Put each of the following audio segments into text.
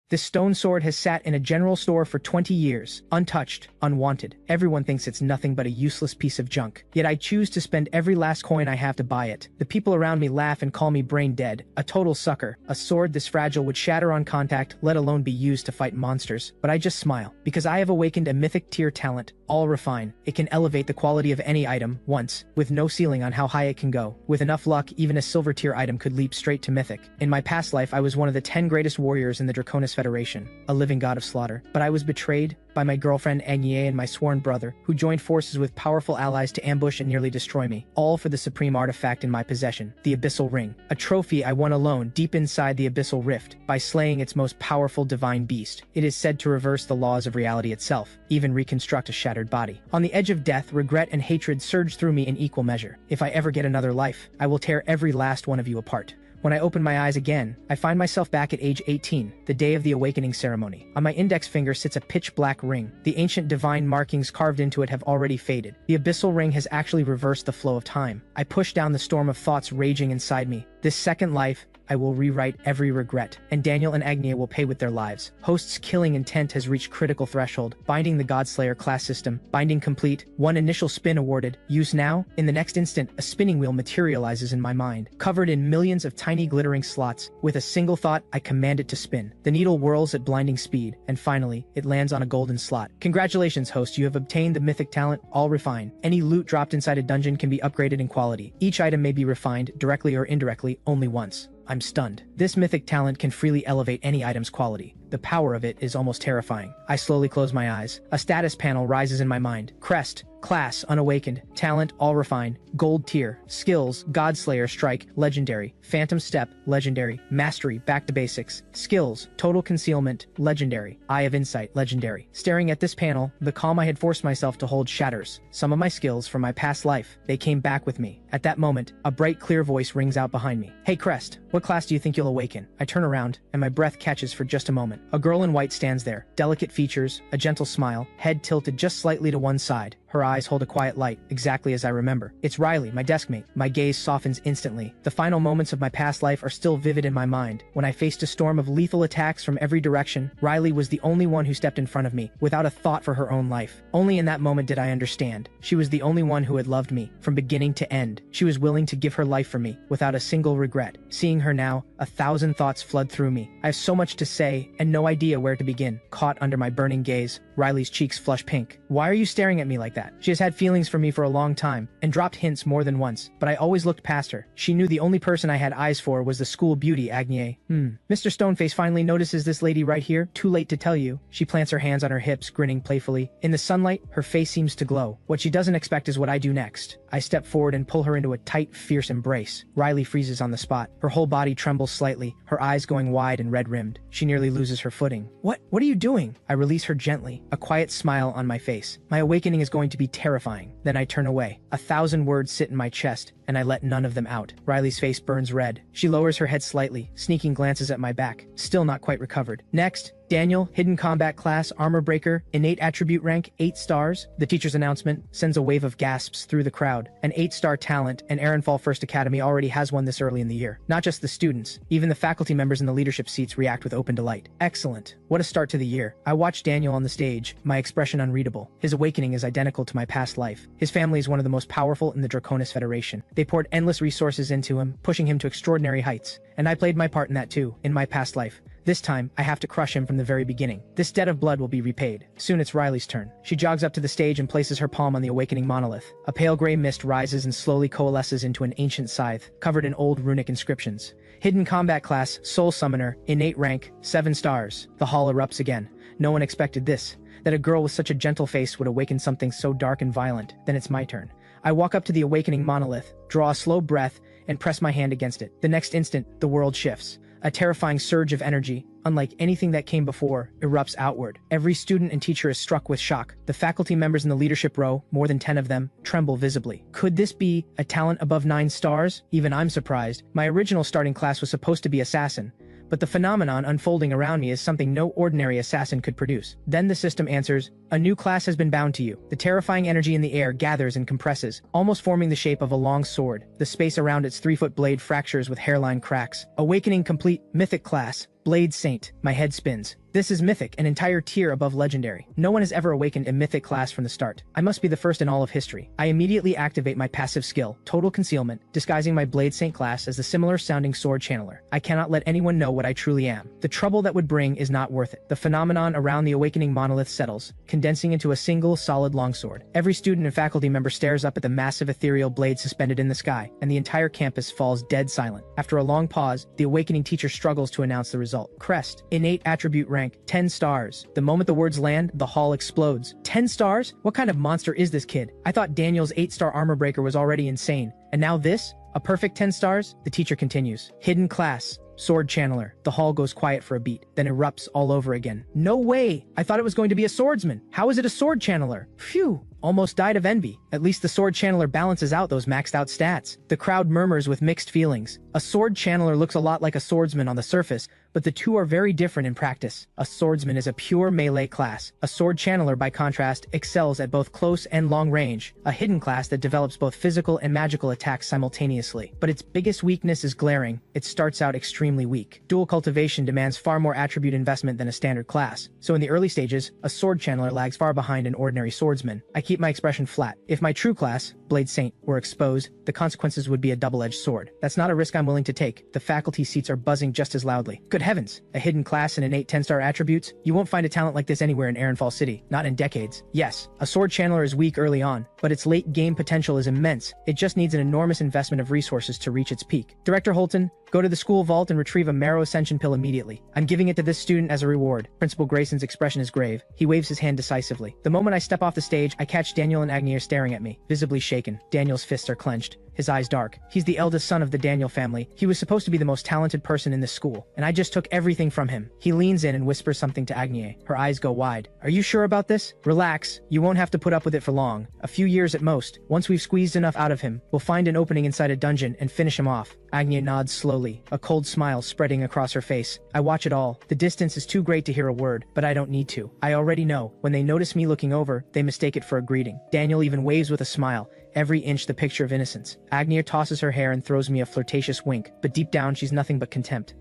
This stone sword has sat in a general store for 20 years, untouched, unwanted. Everyone thinks it's nothing but a useless piece of junk. Yet I choose to spend every last coin I have to buy it. The people around me laugh and call me brain dead, a total sucker. A sword this fragile would shatter on contact, let alone be used to fight monsters. But I just smile, because I have awakened a mythic-tier talent, all refine. It can elevate the quality of any item, once, with no ceiling on how high it can go. With enough luck, even a silver-tier item could leap straight to mythic. In my past life, I was one of the 10 greatest warriors in the Draconis Federation, a living god of slaughter. But I was betrayed by my girlfriend Agnier and my sworn brother, who joined forces with powerful allies to ambush and nearly destroy me, all for the supreme artifact in my possession, the Abyssal Ring, a trophy I won alone deep inside the Abyssal Rift, by slaying its most powerful divine beast. It is said to reverse the laws of reality itself, even reconstruct a shattered body. On the edge of death, regret and hatred surge through me in equal measure. If I ever get another life, I will tear every last one of you apart. When I open my eyes again, I find myself back at age 18, the day of the awakening ceremony. On my index finger sits a pitch-black ring. The ancient divine markings carved into it have already faded. The Abyssal Ring has actually reversed the flow of time. I push down the storm of thoughts raging inside me. This second life, I will rewrite every regret, and Daniel and Agnier will pay with their lives. Host's killing intent has reached critical threshold. Binding the Godslayer class system. Binding complete. One initial spin awarded. Use now. In the next instant, a spinning wheel materializes in my mind, covered in millions of tiny glittering slots. With a single thought, I command it to spin. The needle whirls at blinding speed, and finally, it lands on a golden slot. Congratulations, host, you have obtained the mythic talent, all refine. Any loot dropped inside a dungeon can be upgraded in quality. Each item may be refined, directly or indirectly, only once. I'm stunned. This mythic talent can freely elevate any item's quality. The power of it is almost terrifying. I slowly close my eyes. A status panel rises in my mind. Crest. Class, unawakened. Talent, all refined. Gold tier. Skills, Godslayer strike, legendary. Phantom step, legendary. Mastery, back to basics. Skills, total concealment, legendary. Eye of insight, legendary. Staring at this panel, the calm I had forced myself to hold shatters. Some of my skills from my past life, they came back with me. At that moment, a bright clear voice rings out behind me. Hey Crest, what class do you think you'll awaken? I turn around, and my breath catches for just a moment. A girl in white stands there. Delicate features, a gentle smile, head tilted just slightly to one side. Her eyes hold a quiet light, exactly as I remember. It's Riley, my deskmate. My gaze softens instantly. The final moments of my past life are still vivid in my mind. When I faced a storm of lethal attacks from every direction, Riley was the only one who stepped in front of me, without a thought for her own life. Only in that moment did I understand. She was the only one who had loved me, from beginning to end. She was willing to give her life for me, without a single regret. Seeing her now, 1,000 thoughts flood through me. I have so much to say, and no idea where to begin. Caught under my burning gaze, Riley's cheeks flush pink. Why are you staring at me like that? She has had feelings for me for a long time, and dropped hints more than once, but I always looked past her. She knew the only person I had eyes for was the school beauty, Agnier. Mr. Stoneface finally notices this lady right here, too late to tell you. She plants her hands on her hips, grinning playfully. In the sunlight, her face seems to glow. What she doesn't expect is what I do next. I step forward and pull her into a tight, fierce embrace. Riley freezes on the spot. Her whole body trembles slightly, her eyes going wide and red-rimmed. She nearly loses her footing. What are you doing? I release her gently, a quiet smile on my face. My awakening is going to be terrifying. Then I turn away. 1,000 words sit in my chest, and I let none of them out. Riley's face burns red. She lowers her head slightly, sneaking glances at my back, still not quite recovered. Next, Daniel, hidden combat class, armor breaker, innate attribute rank, 8 stars. The teacher's announcement sends a wave of gasps through the crowd. An 8-star talent, and Ehrenfall First Academy already has one this early in the year. Not just the students, even the faculty members in the leadership seats react with open delight. Excellent. What a start to the year. I watch Daniel on the stage, my expression unreadable. His awakening is identical to my past life. His family is one of the most powerful in the Draconis Federation. They poured endless resources into him, pushing him to extraordinary heights. And I played my part in that too, in my past life. This time, I have to crush him from the very beginning. This debt of blood will be repaid. Soon it's Riley's turn. She jogs up to the stage and places her palm on the awakening monolith. A pale gray mist rises and slowly coalesces into an ancient scythe, covered in old runic inscriptions. Hidden combat class, soul summoner, innate rank, 7 stars. The hall erupts again. No one expected this. That a girl with such a gentle face would awaken something so dark and violent. Then it's my turn. I walk up to the awakening monolith, draw a slow breath, and press my hand against it. The next instant, the world shifts. A terrifying surge of energy, unlike anything that came before, erupts outward. Every student and teacher is struck with shock. The faculty members in the leadership row, more than 10 of them, tremble visibly. Could this be a talent above 9 stars? Even I'm surprised. My original starting class was supposed to be assassin, but the phenomenon unfolding around me is something no ordinary assassin could produce. Then the system answers, a new class has been bound to you. The terrifying energy in the air gathers and compresses, almost forming the shape of a long sword. The space around its 3-foot blade fractures with hairline cracks. Awakening complete, mythic class, Blade Saint. My head spins. This is Mythic, an entire tier above Legendary. No one has ever awakened a Mythic class from the start. I must be the first in all of history. I immediately activate my passive skill, Total Concealment, disguising my Blade Saint class as the similar-sounding Sword Channeler. I cannot let anyone know what I truly am. The trouble that would bring is not worth it. The phenomenon around the awakening monolith settles, condensing into a single, solid longsword. Every student and faculty member stares up at the massive ethereal blade suspended in the sky, and the entire campus falls dead silent. After a long pause, the awakening teacher struggles to announce the result. Crest. Innate attribute rank, 10 stars. The moment the words land, the hall explodes. 10 stars? What kind of monster is this kid? I thought Daniel's 8-star armor breaker was already insane. And now this? A perfect 10 stars? The teacher continues. Hidden class. Sword Channeler. The hall goes quiet for a beat, then erupts all over again. No way! I thought it was going to be a swordsman. How is it a Sword Channeler? Phew! Almost died of envy. At least the Sword Channeler balances out those maxed out stats. The crowd murmurs with mixed feelings. A Sword Channeler looks a lot like a swordsman on the surface, but the two are very different in practice. A swordsman is a pure melee class. A Sword Channeler, by contrast, excels at both close and long range, a hidden class that develops both physical and magical attacks simultaneously. But its biggest weakness is glaring. It starts out extremely weak. Dual cultivation demands far more attribute investment than a standard class, so in the early stages, a Sword Channeler lags far behind an ordinary swordsman. I keep my expression flat. If my true class, Blade Saint, were exposed, the consequences would be a double-edged sword. That's not a risk I'm willing to take. The faculty seats are buzzing just as loudly. Good heavens! A hidden class and innate 10-star attributes? You won't find a talent like this anywhere in Erenfall City. Not in decades. Yes, a Sword Channeler is weak early on, but its late game potential is immense. It just needs an enormous investment of resources to reach its peak. Director Holton, go to the school vault and retrieve a Marrow Ascension pill immediately. I'm giving it to this student as a reward. Principal Grayson's expression is grave. He waves his hand decisively. The moment I step off the stage, I catch Daniel and Agnier staring at me, visibly shaken. Daniel's fists are clenched, his eyes dark. He's the eldest son of the Daniel family. He was supposed to be the most talented person in this school, and I just took everything from him. He leans in and whispers something to Agnier. Her eyes go wide. Are you sure about this? Relax. You won't have to put up with it for long. A few years at most. Once we've squeezed enough out of him, we'll find an opening inside a dungeon and finish him off. Agnier nods slowly, a cold smile spreading across her face. I watch it all. The distance is too great to hear a word, but I don't need to. I already know. When they notice me looking over, they mistake it for a greeting. Daniel even waves with a smile, every inch the picture of innocence. Agnier tosses her hair and throws me a flirtatious wink, but deep down she's nothing but contempt.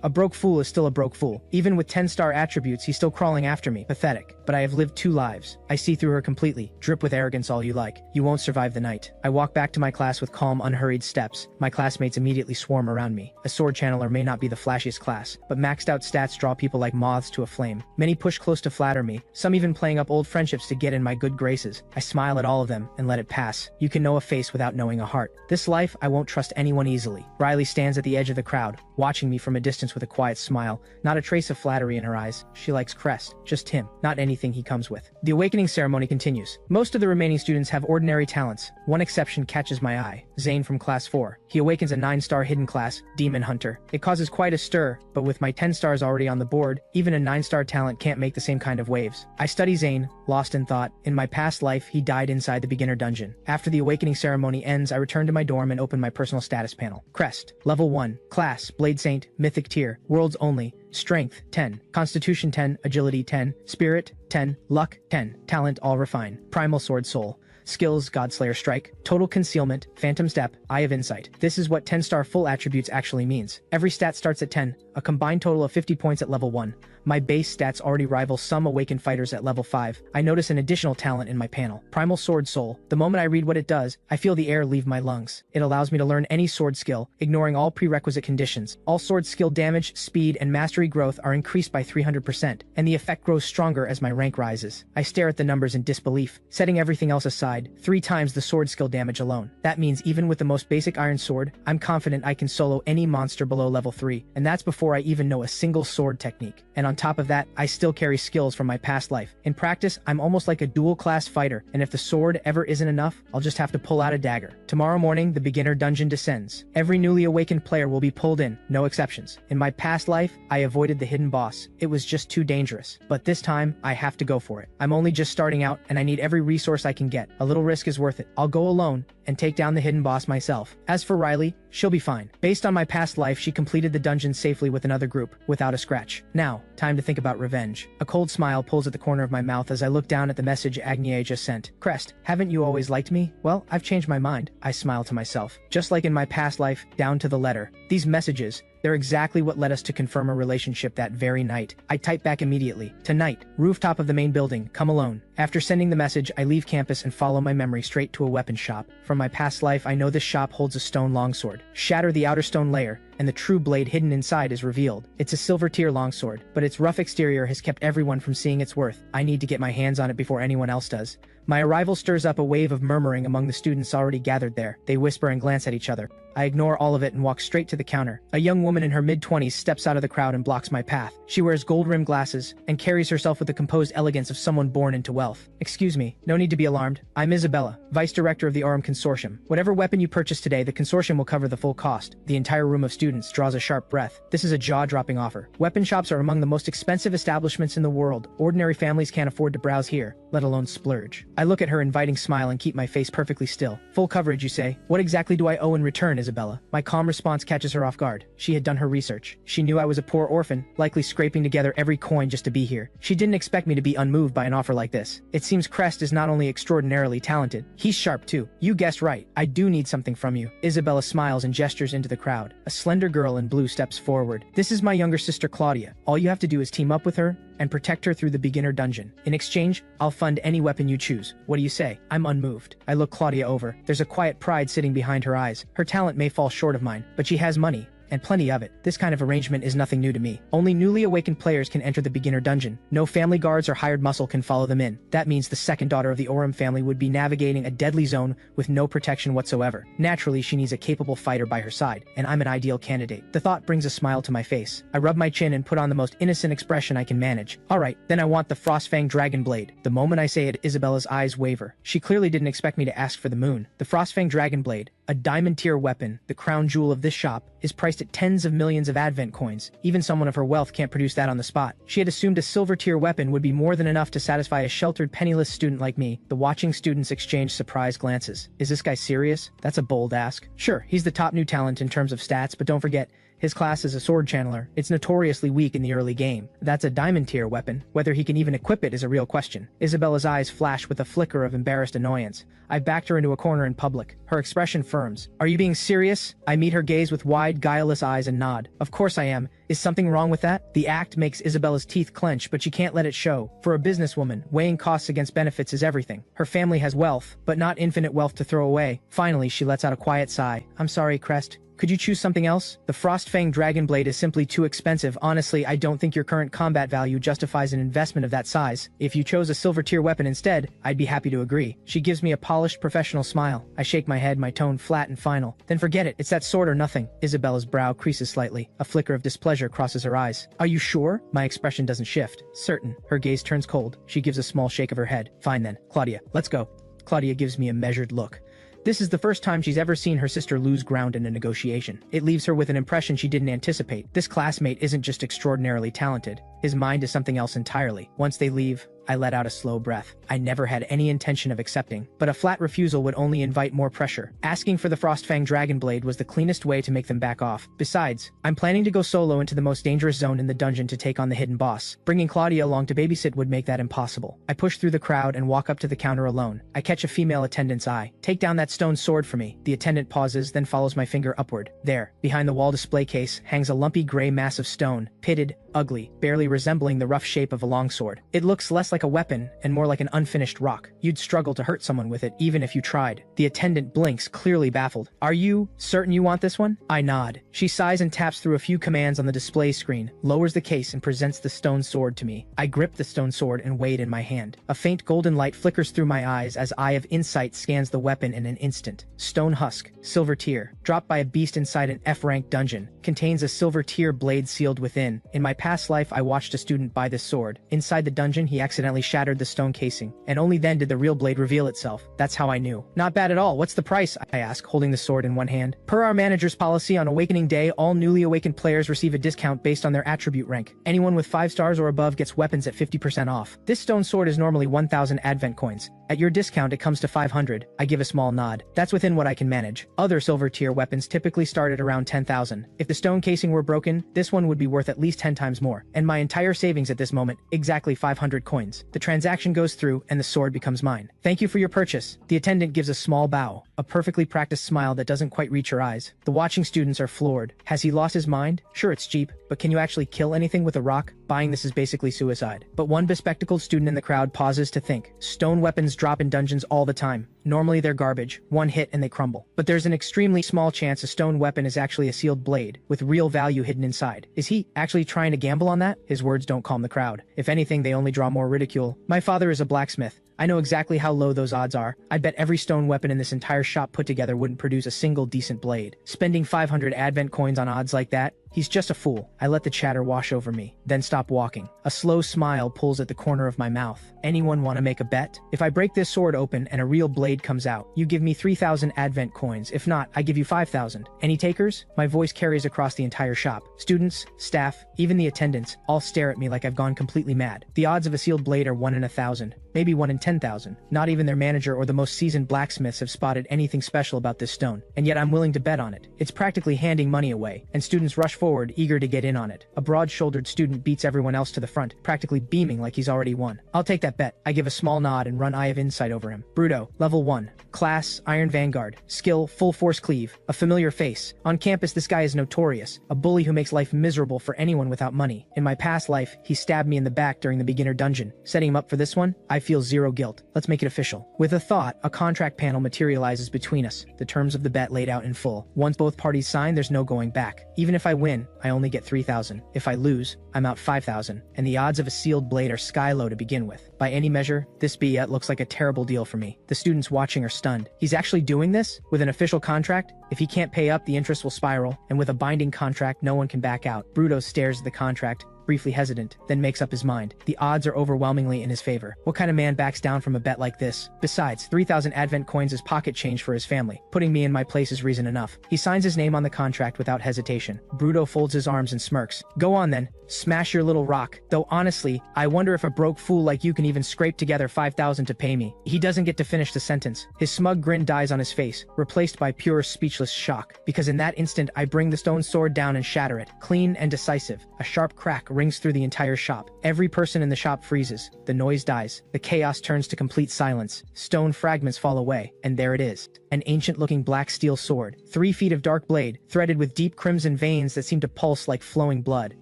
A broke fool is still a broke fool. Even with 10-star attributes, he's still crawling after me. Pathetic. But I have lived 2 lives. I see through her completely. Drip with arrogance all you like. You won't survive the night. I walk back to my class with calm, unhurried steps. My classmates immediately swarm around me. A Sword Channeler may not be the flashiest class, but maxed out stats draw people like moths to a flame. Many push close to flatter me, some even playing up old friendships to get in my good graces. I smile at all of them and let it pass. You can know a face without knowing a heart. This life, I won't trust anyone easily. Riley stands at the edge of the crowd, watching me from a distance with a quiet smile, not a trace of flattery in her eyes. She likes Crest, just him, not anything he comes with. The awakening ceremony continues. Most of the remaining students have ordinary talents. One exception catches my eye. Zane from class 4. He awakens a 9-star hidden class, Demon Hunter. It causes quite a stir, but with my 10 stars already on the board, even a 9-star talent can't make the same kind of waves. I study Zane, lost in thought. In my past life, he died inside the beginner dungeon. After the awakening ceremony ends, I return to my dorm and open my personal status panel. Crest. Level 1. Class, Blade Saint, Mythic-tier, Worlds only. Strength, 10. Constitution, 10. Agility, 10. Spirit, 10. Luck, 10. Talent, all refine. Primal Sword Soul. Skills, Godslayer Strike, Total Concealment, Phantom Step, Eye of Insight. This is what 10-star full attributes actually means. Every stat starts at 10, a combined total of 50 points at level 1. My base stats already rival some awakened fighters at level 5. I notice an additional talent in my panel, Primal Sword Soul. The moment I read what it does, I feel the air leave my lungs. It allows me to learn any sword skill, ignoring all prerequisite conditions. All sword skill damage, speed, and mastery growth are increased by 300%, and the effect grows stronger as my rank rises. I stare at the numbers in disbelief, setting everything else aside, 3 times the sword skill damage alone. That means even with the most basic iron sword, I'm confident I can solo any monster below level 3, and that's before I even know a single sword technique. And on top of that, I still carry skills from my past life. In practice, I'm almost like a dual-class fighter, and if the sword ever isn't enough, I'll just have to pull out a dagger. Tomorrow morning, the beginner dungeon descends. Every newly awakened player will be pulled in, no exceptions. In my past life, I avoided the hidden boss. It was just too dangerous. But this time, I have to go for it. I'm only just starting out, and I need every resource I can get. A little risk is worth it. I'll go alone and take down the hidden boss myself. As for Riley, she'll be fine. Based on my past life, she completed the dungeon safely with another group, without a scratch. Now, time to think about revenge. A cold smile pulls at the corner of my mouth as I look down at the message Agnier just sent. Crest, haven't you always liked me? Well, I've changed my mind. I smile to myself. Just like in my past life, down to the letter. These messages, They're exactly what led us to confirm a relationship that very night. I type back immediately. Tonight, rooftop of the main building, come alone. After sending the message, I leave campus and follow my memory straight to a weapon shop. From my past life, I know this shop holds a stone longsword. Shatter the outer stone layer, and the true blade hidden inside is revealed. It's a silver-tier longsword, but its rough exterior has kept everyone from seeing its worth. I need to get my hands on it before anyone else does. My arrival stirs up a wave of murmuring among the students already gathered there. They whisper and glance at each other. I ignore all of it and walk straight to the counter. A young woman in her mid-20s steps out of the crowd and blocks my path. She wears gold-rimmed glasses and carries herself with the composed elegance of someone born into wealth. Excuse me, no need to be alarmed. I'm Isabella, Vice Director of the Aurum Consortium. Whatever weapon you purchase today, the consortium will cover the full cost. The entire room of students draws a sharp breath. This is a jaw-dropping offer. Weapon shops are among the most expensive establishments in the world. Ordinary families can't afford to browse here, let alone splurge. I look at her inviting smile and keep my face perfectly still. Full coverage, you say? What exactly do I owe in return, Isabella? My calm response catches her off guard. She had done her research. She knew I was a poor orphan, likely scraping together every coin just to be here. She didn't expect me to be unmoved by an offer like this. It seems Crest is not only extraordinarily talented, he's sharp too. You guessed right. I do need something from you. Isabella smiles and gestures into the crowd. A slender girl in blue steps forward. This is my younger sister Claudia. All you have to do is team up with her and protect her through the beginner dungeon. In exchange, I'll fund any weapon you choose. What do you say? I'm unmoved. I look Claudia over. There's a quiet pride sitting behind her eyes. Her talent may fall short of mine, but she has money. And plenty of it. This kind of arrangement is nothing new to me. Only newly awakened players can enter the beginner dungeon. No family guards or hired muscle can follow them in. That means the second daughter of the Aurum family would be navigating a deadly zone with no protection whatsoever. Naturally, she needs a capable fighter by her side, and I'm an ideal candidate. The thought brings a smile to my face. I rub my chin and put on the most innocent expression I can manage. Alright, then I want the Frostfang Dragon Blade. The moment I say it, Isabella's eyes waver. She clearly didn't expect me to ask for the moon. The Frostfang Dragon Blade, a diamond-tier weapon, the crown jewel of this shop, is priced at tens of millions of advent coins. Even someone of her wealth can't produce that on the spot. She had assumed a silver-tier weapon would be more than enough to satisfy a sheltered, penniless student like me. The watching students exchanged surprised glances. Is this guy serious? That's a bold ask. Sure, he's the top new talent in terms of stats, but don't forget, his class is a sword channeler. It's notoriously weak in the early game. That's a diamond-tier weapon. Whether he can even equip it is a real question. Isabella's eyes flash with a flicker of embarrassed annoyance. I backed her into a corner in public. Her expression firms. Are you being serious? I meet her gaze with wide, guileless eyes and nod. Of course I am. Is something wrong with that? The act makes Isabella's teeth clench, but she can't let it show. For a businesswoman, weighing costs against benefits is everything. Her family has wealth, but not infinite wealth to throw away. Finally, she lets out a quiet sigh. I'm sorry, Crest. Could you choose something else? The Frostfang Dragon Blade is simply too expensive. Honestly, I don't think your current combat value justifies an investment of that size. If you chose a silver-tier weapon instead, I'd be happy to agree. She gives me a polished, professional smile. I shake my head, my tone flat and final. Then forget it. It's that sword or nothing. Isabella's brow creases slightly. A flicker of displeasure crosses her eyes. Are you sure? My expression doesn't shift. Certain. Her gaze turns cold. She gives a small shake of her head. Fine then. Claudia, let's go. Claudia gives me a measured look. This is the first time she's ever seen her sister lose ground in a negotiation. It leaves her with an impression she didn't anticipate. This classmate isn't just extraordinarily talented. His mind is something else entirely. Once they leave, I let out a slow breath. I never had any intention of accepting, but a flat refusal would only invite more pressure. Asking for the Frostfang Dragon Blade was the cleanest way to make them back off. Besides, I'm planning to go solo into the most dangerous zone in the dungeon to take on the hidden boss. Bringing Claudia along to babysit would make that impossible. I push through the crowd and walk up to the counter alone. I catch a female attendant's eye. Take down that stone sword for me. The attendant pauses, then follows my finger upward. There, behind the wall display case, hangs a lumpy gray mass of stone, pitted, ugly, barely resembling the rough shape of a longsword. It looks less like a weapon and more like an unfinished rock. You'd struggle to hurt someone with it even if you tried. The attendant blinks, clearly baffled. Are you certain you want this one? I nod. She sighs and taps through a few commands on the display screen, lowers the case and presents the stone sword to me. I grip the stone sword and weigh it in my hand. A faint golden light flickers through my eyes as Eye of Insight scans the weapon in an instant. Stone husk, silver tier, dropped by a beast inside an F-rank dungeon, contains a silver tier blade sealed within. In my past life, I watched a student buy this sword. Inside the dungeon, he accidentally shattered the stone casing, and only then did the real blade reveal itself. That's how I knew. Not bad at all. What's the price? I ask, holding the sword in one hand. Per our manager's policy, on Awakening Day, all newly awakened players receive a discount based on their attribute rank. Anyone with 5 stars or above gets weapons at 50% off. This stone sword is normally 1,000 advent coins. At your discount, it comes to 500. I give a small nod. That's within what I can manage. Other silver tier weapons typically start at around 10,000. If the stone casing were broken, this one would be worth at least 10 times more. And my entire savings at this moment, exactly 500 coins. The transaction goes through and the sword becomes mine. Thank you for your purchase. The attendant gives a small bow. a perfectly practiced smile that doesn't quite reach her eyes. The watching students are floored. Has he lost his mind? Sure, it's cheap, but can you actually kill anything with a rock? Buying this is basically suicide. But one bespectacled student in the crowd pauses to think. Stone weapons drop in dungeons all the time. Normally they're garbage, one hit and they crumble. But there's an extremely small chance a stone weapon is actually a sealed blade, with real value hidden inside. Is he actually trying to gamble on that? His words don't calm the crowd. If anything, they only draw more ridicule. My father is a blacksmith. I know exactly how low those odds are. I bet every stone weapon in this entire shop put together wouldn't produce a single decent blade. Spending 500 advent coins on odds like that? He's just a fool. I let the chatter wash over me, then stop walking. A slow smile pulls at the corner of my mouth. Anyone want to make a bet? If I break this sword open and a real blade comes out, you give me 3,000 advent coins. If not, I give you 5,000. Any takers? My voice carries across the entire shop. Students, staff, even the attendants, all stare at me like I've gone completely mad. The odds of a sealed blade are 1 in 1,000, maybe 1 in 10,000. Not even their manager or the most seasoned blacksmiths have spotted anything special about this stone, and yet I'm willing to bet on it. It's practically handing money away, and students rush forward, eager to get in on it. A broad-shouldered student beats everyone else to the front, practically beaming like he's already won. I'll take that bet. I give a small nod and run Eye of Insight over him. Bruto, level 1. Class, Iron Vanguard. Skill, Full Force Cleave. A familiar face. On campus, this guy is notorious. A bully who makes life miserable for anyone without money. In my past life, he stabbed me in the back during the beginner dungeon. Setting him up for this one, I feel zero guilt. Let's make it official. With a thought, a contract panel materializes between us. The terms of the bet laid out in full. Once both parties sign, there's no going back. Even if I win, I only get 3,000. If I lose, I'm out 5,000. And the odds of a sealed blade are sky low to begin with. By any measure, this looks like a terrible deal for me. The students watching are stunned. He's actually doing this? With an official contract? If he can't pay up, the interest will spiral, and with a binding contract, no one can back out. Bruto stares at the contract, briefly hesitant, then makes up his mind. The odds are overwhelmingly in his favor. What kind of man backs down from a bet like this? Besides, 3,000 advent coins is pocket change for his family. Putting me in my place is reason enough. He signs his name on the contract without hesitation. Bruto folds his arms and smirks. Go on then. Smash your little rock. Though honestly, I wonder if a broke fool like you can even scrape together 5,000 to pay me. He doesn't get to finish the sentence. His smug grin dies on his face, replaced by pure speechless shock. Because in that instant, I bring the stone sword down and shatter it. Clean and decisive. A sharp crack rings through the entire shop. Every person in the shop freezes. The noise dies. The chaos turns to complete silence. Stone fragments fall away, and there it is. An ancient-looking black steel sword. 3 feet of dark blade, threaded with deep crimson veins that seem to pulse like flowing blood.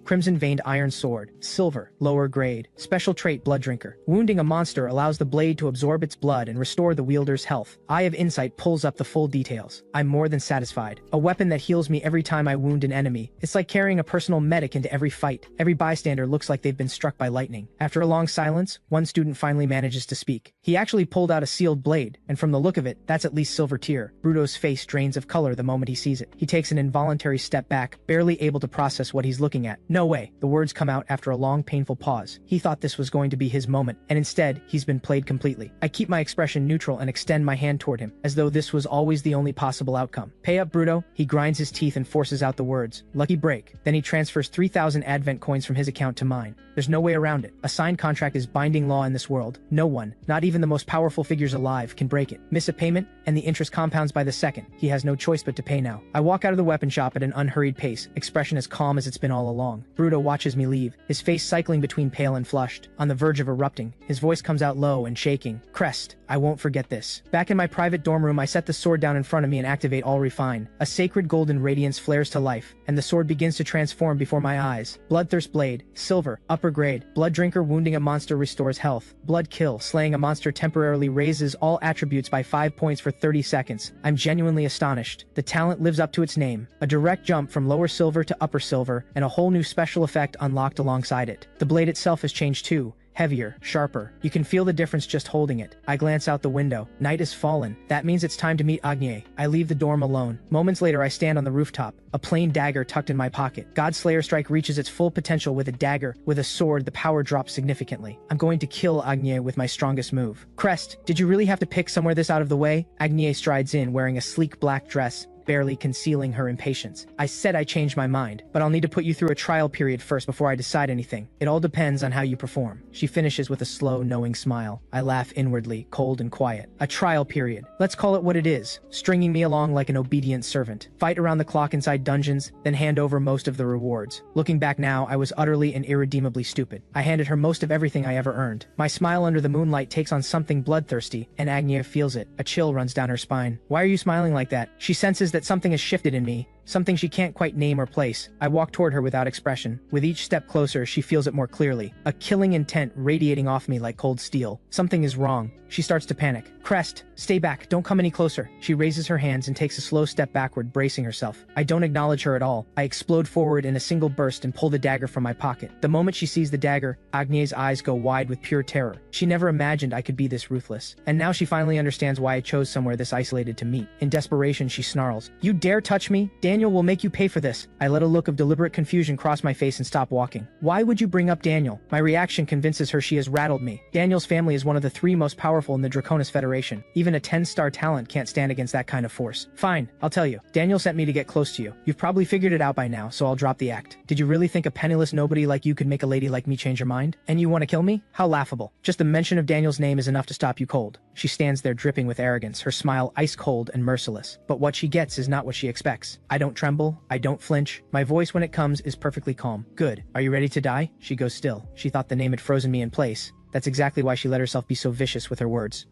Crimson-veined iron sword. Silver. Lower grade. Special trait Blood Drinker. Wounding a monster allows the blade to absorb its blood and restore the wielder's health. Eye of Insight pulls up the full details. I'm more than satisfied. A weapon that heals me every time I wound an enemy. It's like carrying a personal medic into every fight. Every bystander looks like they've been struck by lightning. After a long silence, one student finally manages to speak. He actually pulled out a sealed blade, and from the look of it, that's at least silver tier. Bruto's face drains of color the moment he sees it. He takes an involuntary step back, barely able to process what he's looking at. No way. The words come out after a long, painful pause. He thought this was going to be his moment, and instead, he's been played completely. I keep my expression neutral and extend my hand toward him, as though this was always the only possible outcome. Pay up, Bruto. He grinds his teeth and forces out the words. Lucky break. Then he transfers 3,000 advent coins from his account to mine. There's no way around it. A signed contract is binding law in this world. No one, not even the most powerful figures alive, can break it. Miss a payment, and the interest compounds by the second. He has no choice but to pay now. I walk out of the weapon shop at an unhurried pace, expression as calm as it's been all along. Bruto watches me leave, his face cycling between pale and flushed, on the verge of erupting. His voice comes out low and shaking. Crest, I won't forget this. Back in my private dorm room, I set the sword down in front of me and activate All Refine. A sacred golden radiance flares to life, and the sword begins to transform before my eyes. Bloodthirst blade, silver, upper grade. Blood Drinker, wounding a monster restores health. Blood kill, slaying a monster temporarily raises all attributes by 5 points for 30 seconds. I'm genuinely astonished. The talent lives up to its name. A direct jump from lower silver to upper silver, and a whole new special effect unlocked alongside it. The blade itself has changed too. Heavier, sharper. You can feel the difference just holding it. I glance out the window. Night has fallen. That means it's time to meet Agnier. I leave the dorm alone. Moments later, I stand on the rooftop, a plain dagger tucked in my pocket. Godslayer Strike reaches its full potential with a dagger. With a sword, the power drops significantly. I'm going to kill Agnier with my strongest move. Crest, did you really have to pick somewhere this out of the way? Agnier strides in, wearing a sleek black dress, barely concealing her impatience. I said I changed my mind, but I'll need to put you through a trial period first before I decide anything. It all depends on how you perform. She finishes with a slow, knowing smile. I laugh inwardly, cold and quiet. A trial period. Let's call it what it is. Stringing me along like an obedient servant. Fight around the clock inside dungeons, then hand over most of the rewards. Looking back now, I was utterly and irredeemably stupid. I handed her most of everything I ever earned. My smile under the moonlight takes on something bloodthirsty, and Agnier feels it. A chill runs down her spine. Why are you smiling like that? She senses that something has shifted in me. Something she can't quite name or place. I walk toward her without expression. With each step closer, she feels it more clearly. A killing intent radiating off me like cold steel. Something is wrong. She starts to panic. Crest, stay back, don't come any closer. She raises her hands and takes a slow step backward, bracing herself. I don't acknowledge her at all. I explode forward in a single burst and pull the dagger from my pocket. The moment she sees the dagger, Agnier's eyes go wide with pure terror. She never imagined I could be this ruthless. And now she finally understands why I chose somewhere this isolated to meet. In desperation, she snarls, "You dare touch me? Daniel will make you pay for this." I let a look of deliberate confusion cross my face and stop walking. Why would you bring up Daniel? My reaction convinces her she has rattled me. Daniel's family is one of the 3 most powerful in the Draconis Federation. Even a 10-star talent can't stand against that kind of force. Fine, I'll tell you. Daniel sent me to get close to you. You've probably figured it out by now, so I'll drop the act. Did you really think a penniless nobody like you could make a lady like me change her mind? And you want to kill me? How laughable. Just the mention of Daniel's name is enough to stop you cold. She stands there dripping with arrogance, her smile ice cold and merciless. But what she gets is not what she expects. I don't tremble. I don't flinch. My voice when it comes is perfectly calm. Good. Are you ready to die? She goes still. She thought the name had frozen me in place. That's exactly why she let herself be so vicious with her words.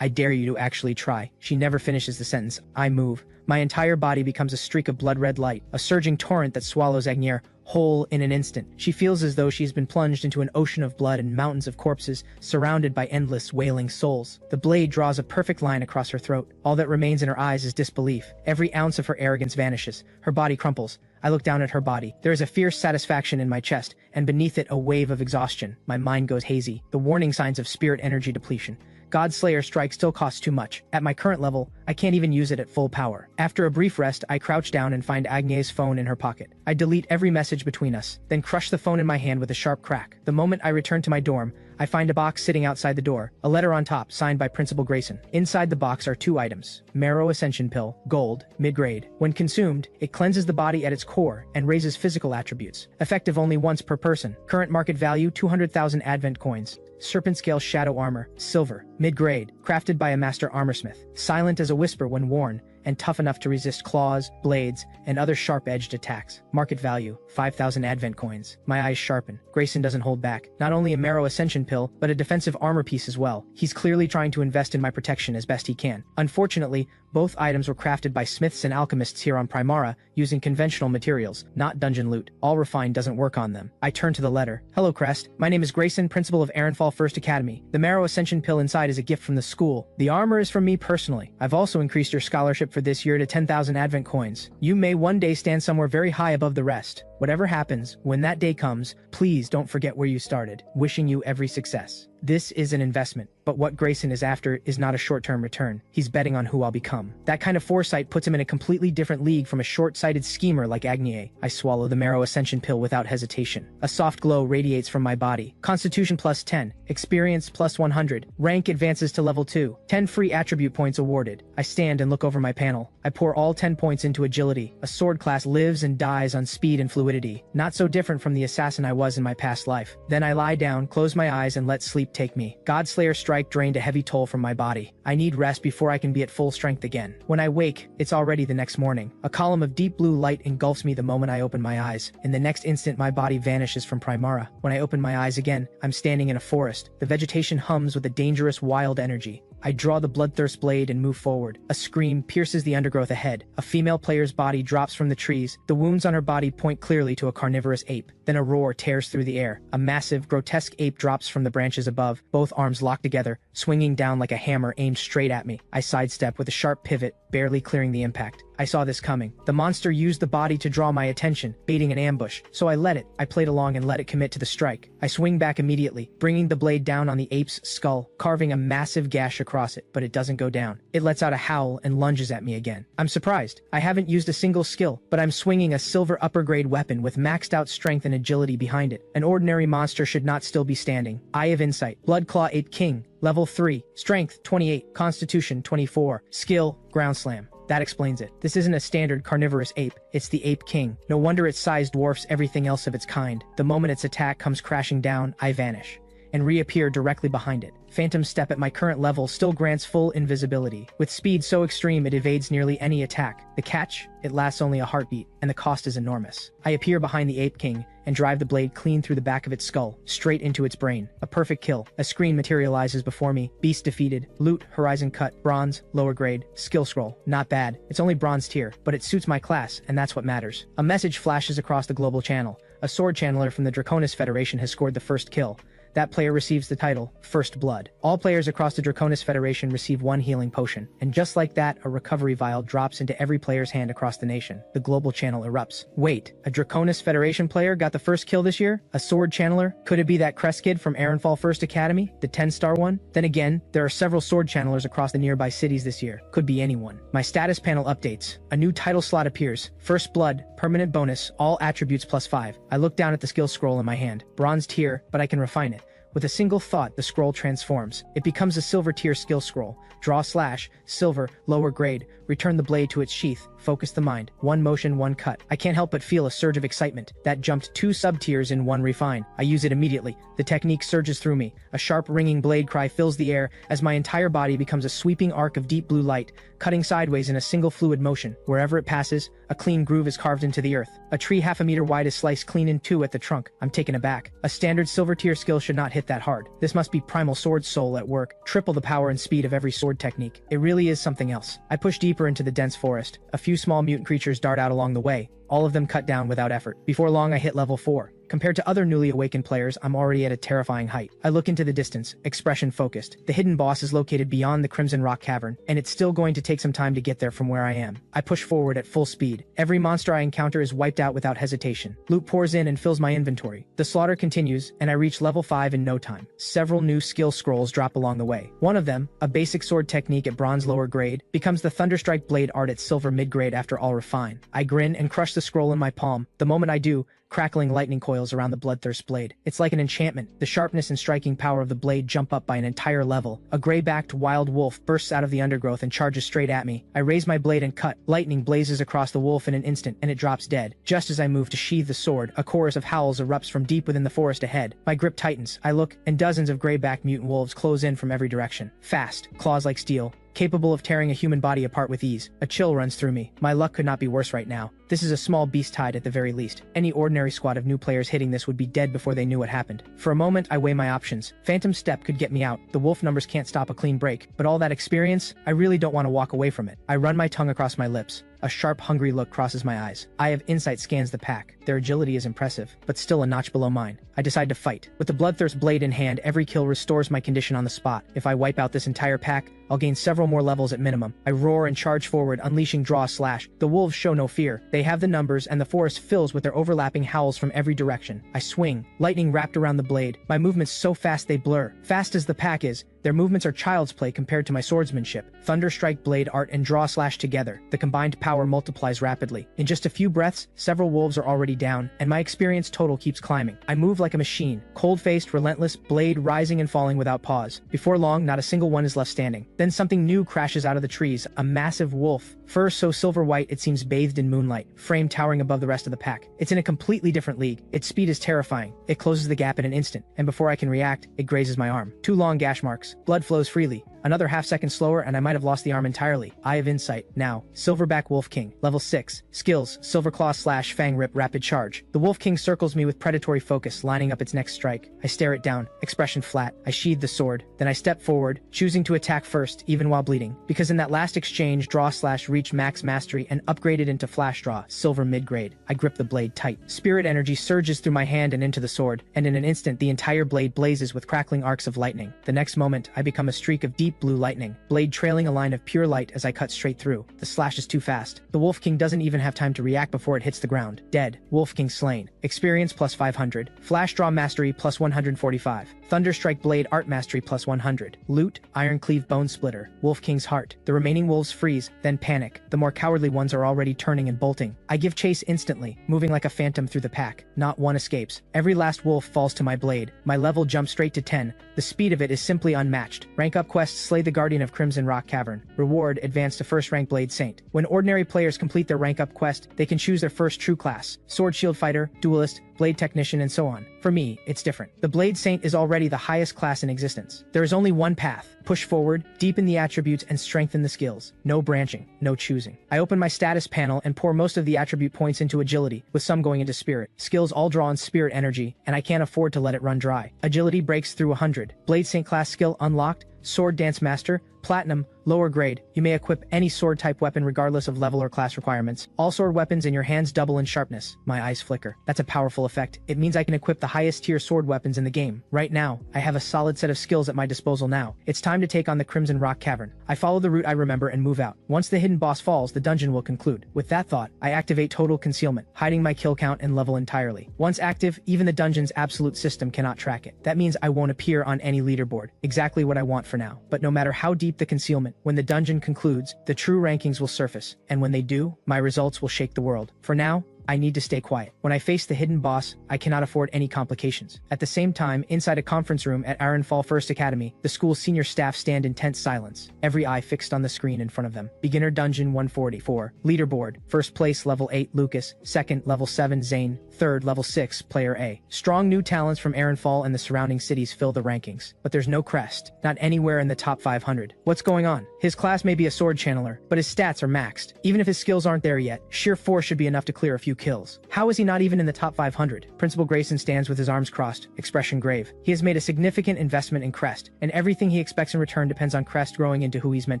I dare you to actually try. She never finishes the sentence. I move. My entire body becomes a streak of blood-red light, a surging torrent that swallows Agnier whole in an instant. She feels as though she has been plunged into an ocean of blood and mountains of corpses, surrounded by endless, wailing souls. The blade draws a perfect line across her throat. All that remains in her eyes is disbelief. Every ounce of her arrogance vanishes. Her body crumples. I look down at her body. There is a fierce satisfaction in my chest, and beneath it a wave of exhaustion. My mind goes hazy. The warning signs of spirit energy depletion. Godslayer strike still costs too much. At my current level, I can't even use it at full power. After a brief rest, I crouch down and find Agnier's phone in her pocket. I delete every message between us, then crush the phone in my hand with a sharp crack. The moment I return to my dorm, I find a box sitting outside the door, a letter on top, signed by Principal Grayson. Inside the box are 2 items. Marrow Ascension Pill, gold, mid-grade. When consumed, it cleanses the body at its core and raises physical attributes. Effective only once per person. Current market value 200,000 Advent coins. Serpent Scale Shadow Armor, silver, mid-grade, crafted by a master armorsmith. Silent as a whisper when worn, and tough enough to resist claws, blades, and other sharp-edged attacks. Market value, 5,000 Advent coins. My eyes sharpen. Grayson doesn't hold back. Not only a Marrow Ascension Pill, but a defensive armor piece as well. He's clearly trying to invest in my protection as best he can. Unfortunately, both items were crafted by smiths and alchemists here on Primara, using conventional materials, not dungeon loot. All refined doesn't work on them. I turn to the letter. Hello, Crest. My name is Grayson, principal of Arenfall First Academy. The Marrow Ascension Pill inside is a gift from the school. The armor is from me personally. I've also increased your scholarship for this year to 10,000 Advent coins. You may one day stand somewhere very high above the rest. Whatever happens, when that day comes, please don't forget where you started. Wishing you every success. This is an investment, but what Grayson is after is not a short-term return. He's betting on who I'll become. That kind of foresight puts him in a completely different league from a short-sighted schemer like Agnier. I swallow the Marrow Ascension Pill without hesitation. A soft glow radiates from my body. Constitution plus 10, experience plus 100, rank advances to level 2, 10 free attribute points awarded. I stand and look over my panel. I pour all 10 points into agility. A sword class lives and dies on speed and fluidity. Not so different from the assassin I was in my past life. Then I lie down, close my eyes, and let sleep take me. Godslayer strike drained a heavy toll from my body. I need rest before I can be at full strength again. When I wake, it's already the next morning. A column of deep blue light engulfs me the moment I open my eyes. In the next instant, my body vanishes from Primara. When I open my eyes again, I'm standing in a forest. The vegetation hums with a dangerous, wild energy. I draw the bloodthirst blade and move forward. A scream pierces the undergrowth ahead. A female player's body drops from the trees. The wounds on her body point clearly to a carnivorous ape. Then a roar tears through the air. A massive, grotesque ape drops from the branches above, both arms locked together, swinging down like a hammer aimed straight at me. I sidestep with a sharp pivot, barely clearing the impact. I saw this coming. The monster used the body to draw my attention, baiting an ambush, so I let it. I played along and let it commit to the strike. I swing back immediately, bringing the blade down on the ape's skull, carving a massive gash across it, but it doesn't go down. It lets out a howl and lunges at me again. I'm surprised. I haven't used a single skill, but I'm swinging a silver upper-grade weapon with maxed out strength and agility behind it. An ordinary monster should not still be standing. Eye of Insight. Bloodclaw Ape King. Level 3. Strength 28. Constitution 24. Skill Ground Slam. That explains it. This isn't a standard carnivorous ape, it's the Ape King. No wonder its size dwarfs everything else of its kind. The moment its attack comes crashing down, I vanish and reappear directly behind it. Phantom Step at my current level still grants full invisibility. With speed so extreme it evades nearly any attack. The catch? It lasts only a heartbeat, and the cost is enormous. I appear behind the Ape King and drive the blade clean through the back of its skull, straight into its brain. A perfect kill. A screen materializes before me. Beast defeated. Loot, horizon cut, bronze, lower grade, skill scroll. Not bad. It's only bronze tier, but it suits my class, and that's what matters. A message flashes across the global channel. A sword channeler from the Draconis Federation has scored the first kill. That player receives the title, First Blood. All players across the Draconis Federation receive one healing potion, and just like that, a recovery vial drops into every player's hand across the nation. The global channel erupts. Wait, a Draconis Federation player got the first kill this year? A sword channeler? Could it be that Crest kid from Erenfall First Academy? The 10-star one? Then again, there are several sword channelers across the nearby cities this year. Could be anyone. My status panel updates. A new title slot appears. First Blood, permanent bonus, all attributes +5. I look down at the skill scroll in my hand. Bronze tier, but I can refine it. With a single thought, the scroll transforms. It becomes a silver tier skill scroll. Draw slash, silver, lower grade, return the blade to its sheath, focus the mind. One motion, one cut. I can't help but feel a surge of excitement. That jumped 2 sub-tiers in one refine. I use it immediately. The technique surges through me. A sharp ringing blade cry fills the air as my entire body becomes a sweeping arc of deep blue light, cutting sideways in a single fluid motion. Wherever it passes, a clean groove is carved into the earth. A tree half a meter wide is sliced clean in two at the trunk. I'm taken aback. A standard silver tier skill should not hit that hard. This must be primal sword soul at work. Triple the power and speed of every sword technique. It really is something else. I push deeper into the dense forest. A few small mutant creatures dart out along the way, all of them cut down without effort. Before long I hit level 4. Compared to other newly awakened players, I'm already at a terrifying height. I look into the distance, expression focused. The hidden boss is located beyond the Crimson Rock Cavern, and it's still going to take some time to get there from where I am. I push forward at full speed. Every monster I encounter is wiped out without hesitation. Loot pours in and fills my inventory. The slaughter continues, and I reach level 5 in no time. Several new skill scrolls drop along the way. One of them, a basic sword technique at bronze lower grade, becomes the Thunderstrike blade art at silver mid grade after all refine. I grin and crush the scroll in my palm. The moment I do, crackling lightning coils around the bloodthirst blade. It's like an enchantment. The sharpness and striking power of the blade jump up by an entire level. A gray-backed wild wolf bursts out of the undergrowth and charges straight at me. I raise my blade and cut. Lightning blazes across the wolf in an instant, and it drops dead. Just as I move to sheathe the sword, a chorus of howls erupts from deep within the forest ahead. My grip tightens. I look, and dozens of gray-backed mutant wolves close in from every direction. Fast, claws like steel, capable of tearing a human body apart with ease. A chill runs through me. My luck could not be worse right now. This is a small beast hide at the very least. Any ordinary squad of new players hitting this would be dead before they knew what happened. For a moment, I weigh my options. Phantom Step could get me out. The wolf numbers can't stop a clean break. But all that experience, I really don't want to walk away from it. I run my tongue across my lips. A sharp, hungry look crosses my eyes. Eye of Insight scans the pack. Their agility is impressive, but still a notch below mine. I decide to fight. With the Bloodthirst blade in hand, every kill restores my condition on the spot. If I wipe out this entire pack, I'll gain several more levels at minimum. I roar and charge forward, unleashing draw slash. The wolves show no fear. They have the numbers, and the forest fills with their overlapping howls from every direction. I swing, lightning wrapped around the blade. My movements so fast they blur. Fast as the pack is, their movements are child's play compared to my swordsmanship. Thunderstrike blade art and draw slash together. The combined power multiplies rapidly. In just a few breaths, several wolves are already down, and my experience total keeps climbing. I move like a machine, cold-faced, relentless, blade rising and falling without pause. Before long, not a single one is left standing. Then something new crashes out of the trees, a massive wolf. Fur so silver-white it seems bathed in moonlight, frame towering above the rest of the pack. It's in a completely different league. Its speed is terrifying. It closes the gap in an instant, and before I can react, it grazes my arm. 2 long gash marks. Blood flows freely. Another half-second slower and I might have lost the arm entirely. Eye of Insight. Now, Silverback Wolf King. Level 6. Skills. Silver Claw slash Fang Rip Rapid Charge. The Wolf King circles me with predatory focus, lining up its next strike. I stare it down, expression flat. I sheathe the sword. Then I step forward, choosing to attack first, even while bleeding. Because in that last exchange, draw slash reach max mastery and upgraded into flash draw, silver mid-grade. I grip the blade tight. Spirit energy surges through my hand and into the sword, and in an instant the entire blade blazes with crackling arcs of lightning. The next moment, I become a streak of deep blue lightning, blade trailing a line of pure light as I cut straight through. The slash is too fast. The Wolf King doesn't even have time to react before it hits the ground. Dead. Wolf King slain. Experience plus 500. Flash draw mastery plus 145. Thunderstrike blade art mastery plus 100. Loot, Iron Cleave Bone Splitter. Wolf King's heart. The remaining wolves freeze, then panic. The more cowardly ones are already turning and bolting. I give chase instantly, moving like a phantom through the pack. Not one escapes. Every last wolf falls to my blade. My level jumps straight to 10. The speed of it is simply unmatched. Rank up quests slay the Guardian of Crimson Rock Cavern. Reward, advance to first rank Blade Saint. When ordinary players complete their rank up quest, they can choose their first true class: Sword Shield Fighter, Duelist, Blade Technician, and so on. For me, it's different. The Blade Saint is already the highest class in existence. There is only one path: push forward, deepen the attributes, and strengthen the skills. No branching, no choosing. I open my status panel and pour most of the attribute points into agility, with some going into spirit. Skills all draw on spirit energy, and I can't afford to let it run dry. Agility breaks through 100. Blade Saint class skill unlocked: Sword Dance Master, Platinum, lower grade. You may equip any sword type weapon regardless of level or class requirements. All sword weapons in your hands double in sharpness. My eyes flicker. That's a powerful effect. It means I can equip the highest tier sword weapons in the game. Right now, I have a solid set of skills at my disposal now. It's time to take on the Crimson Rock Cavern. I follow the route I remember and move out. Once the hidden boss falls, the dungeon will conclude. With that thought, I activate total concealment, hiding my kill count and level entirely. Once active, even the dungeon's absolute system cannot track it. That means I won't appear on any leaderboard. Exactly what I want for now. But no matter how deep the concealment, when the dungeon concludes, the true rankings will surface, and when they do, my results will shake the world. For now, I need to stay quiet. When I face the hidden boss, I cannot afford any complications. At the same time, inside a conference room at Ironfall First Academy, the school's senior staff stand in tense silence, every eye fixed on the screen in front of them. Beginner Dungeon 144. Leaderboard. First place level 8 Lucas, second level 7 Zane, third level 6 Player A. Strong new talents from Ironfall and the surrounding cities fill the rankings, but there's no Crest, not anywhere in the top 500. What's going on? His class may be a sword channeler, but his stats are maxed. Even if his skills aren't there yet, sheer force should be enough to clear a few kills. How is he not even in the top 500? Principal Grayson stands with his arms crossed, expression grave. He has made a significant investment in Crest, and everything he expects in return depends on Crest growing into who he's meant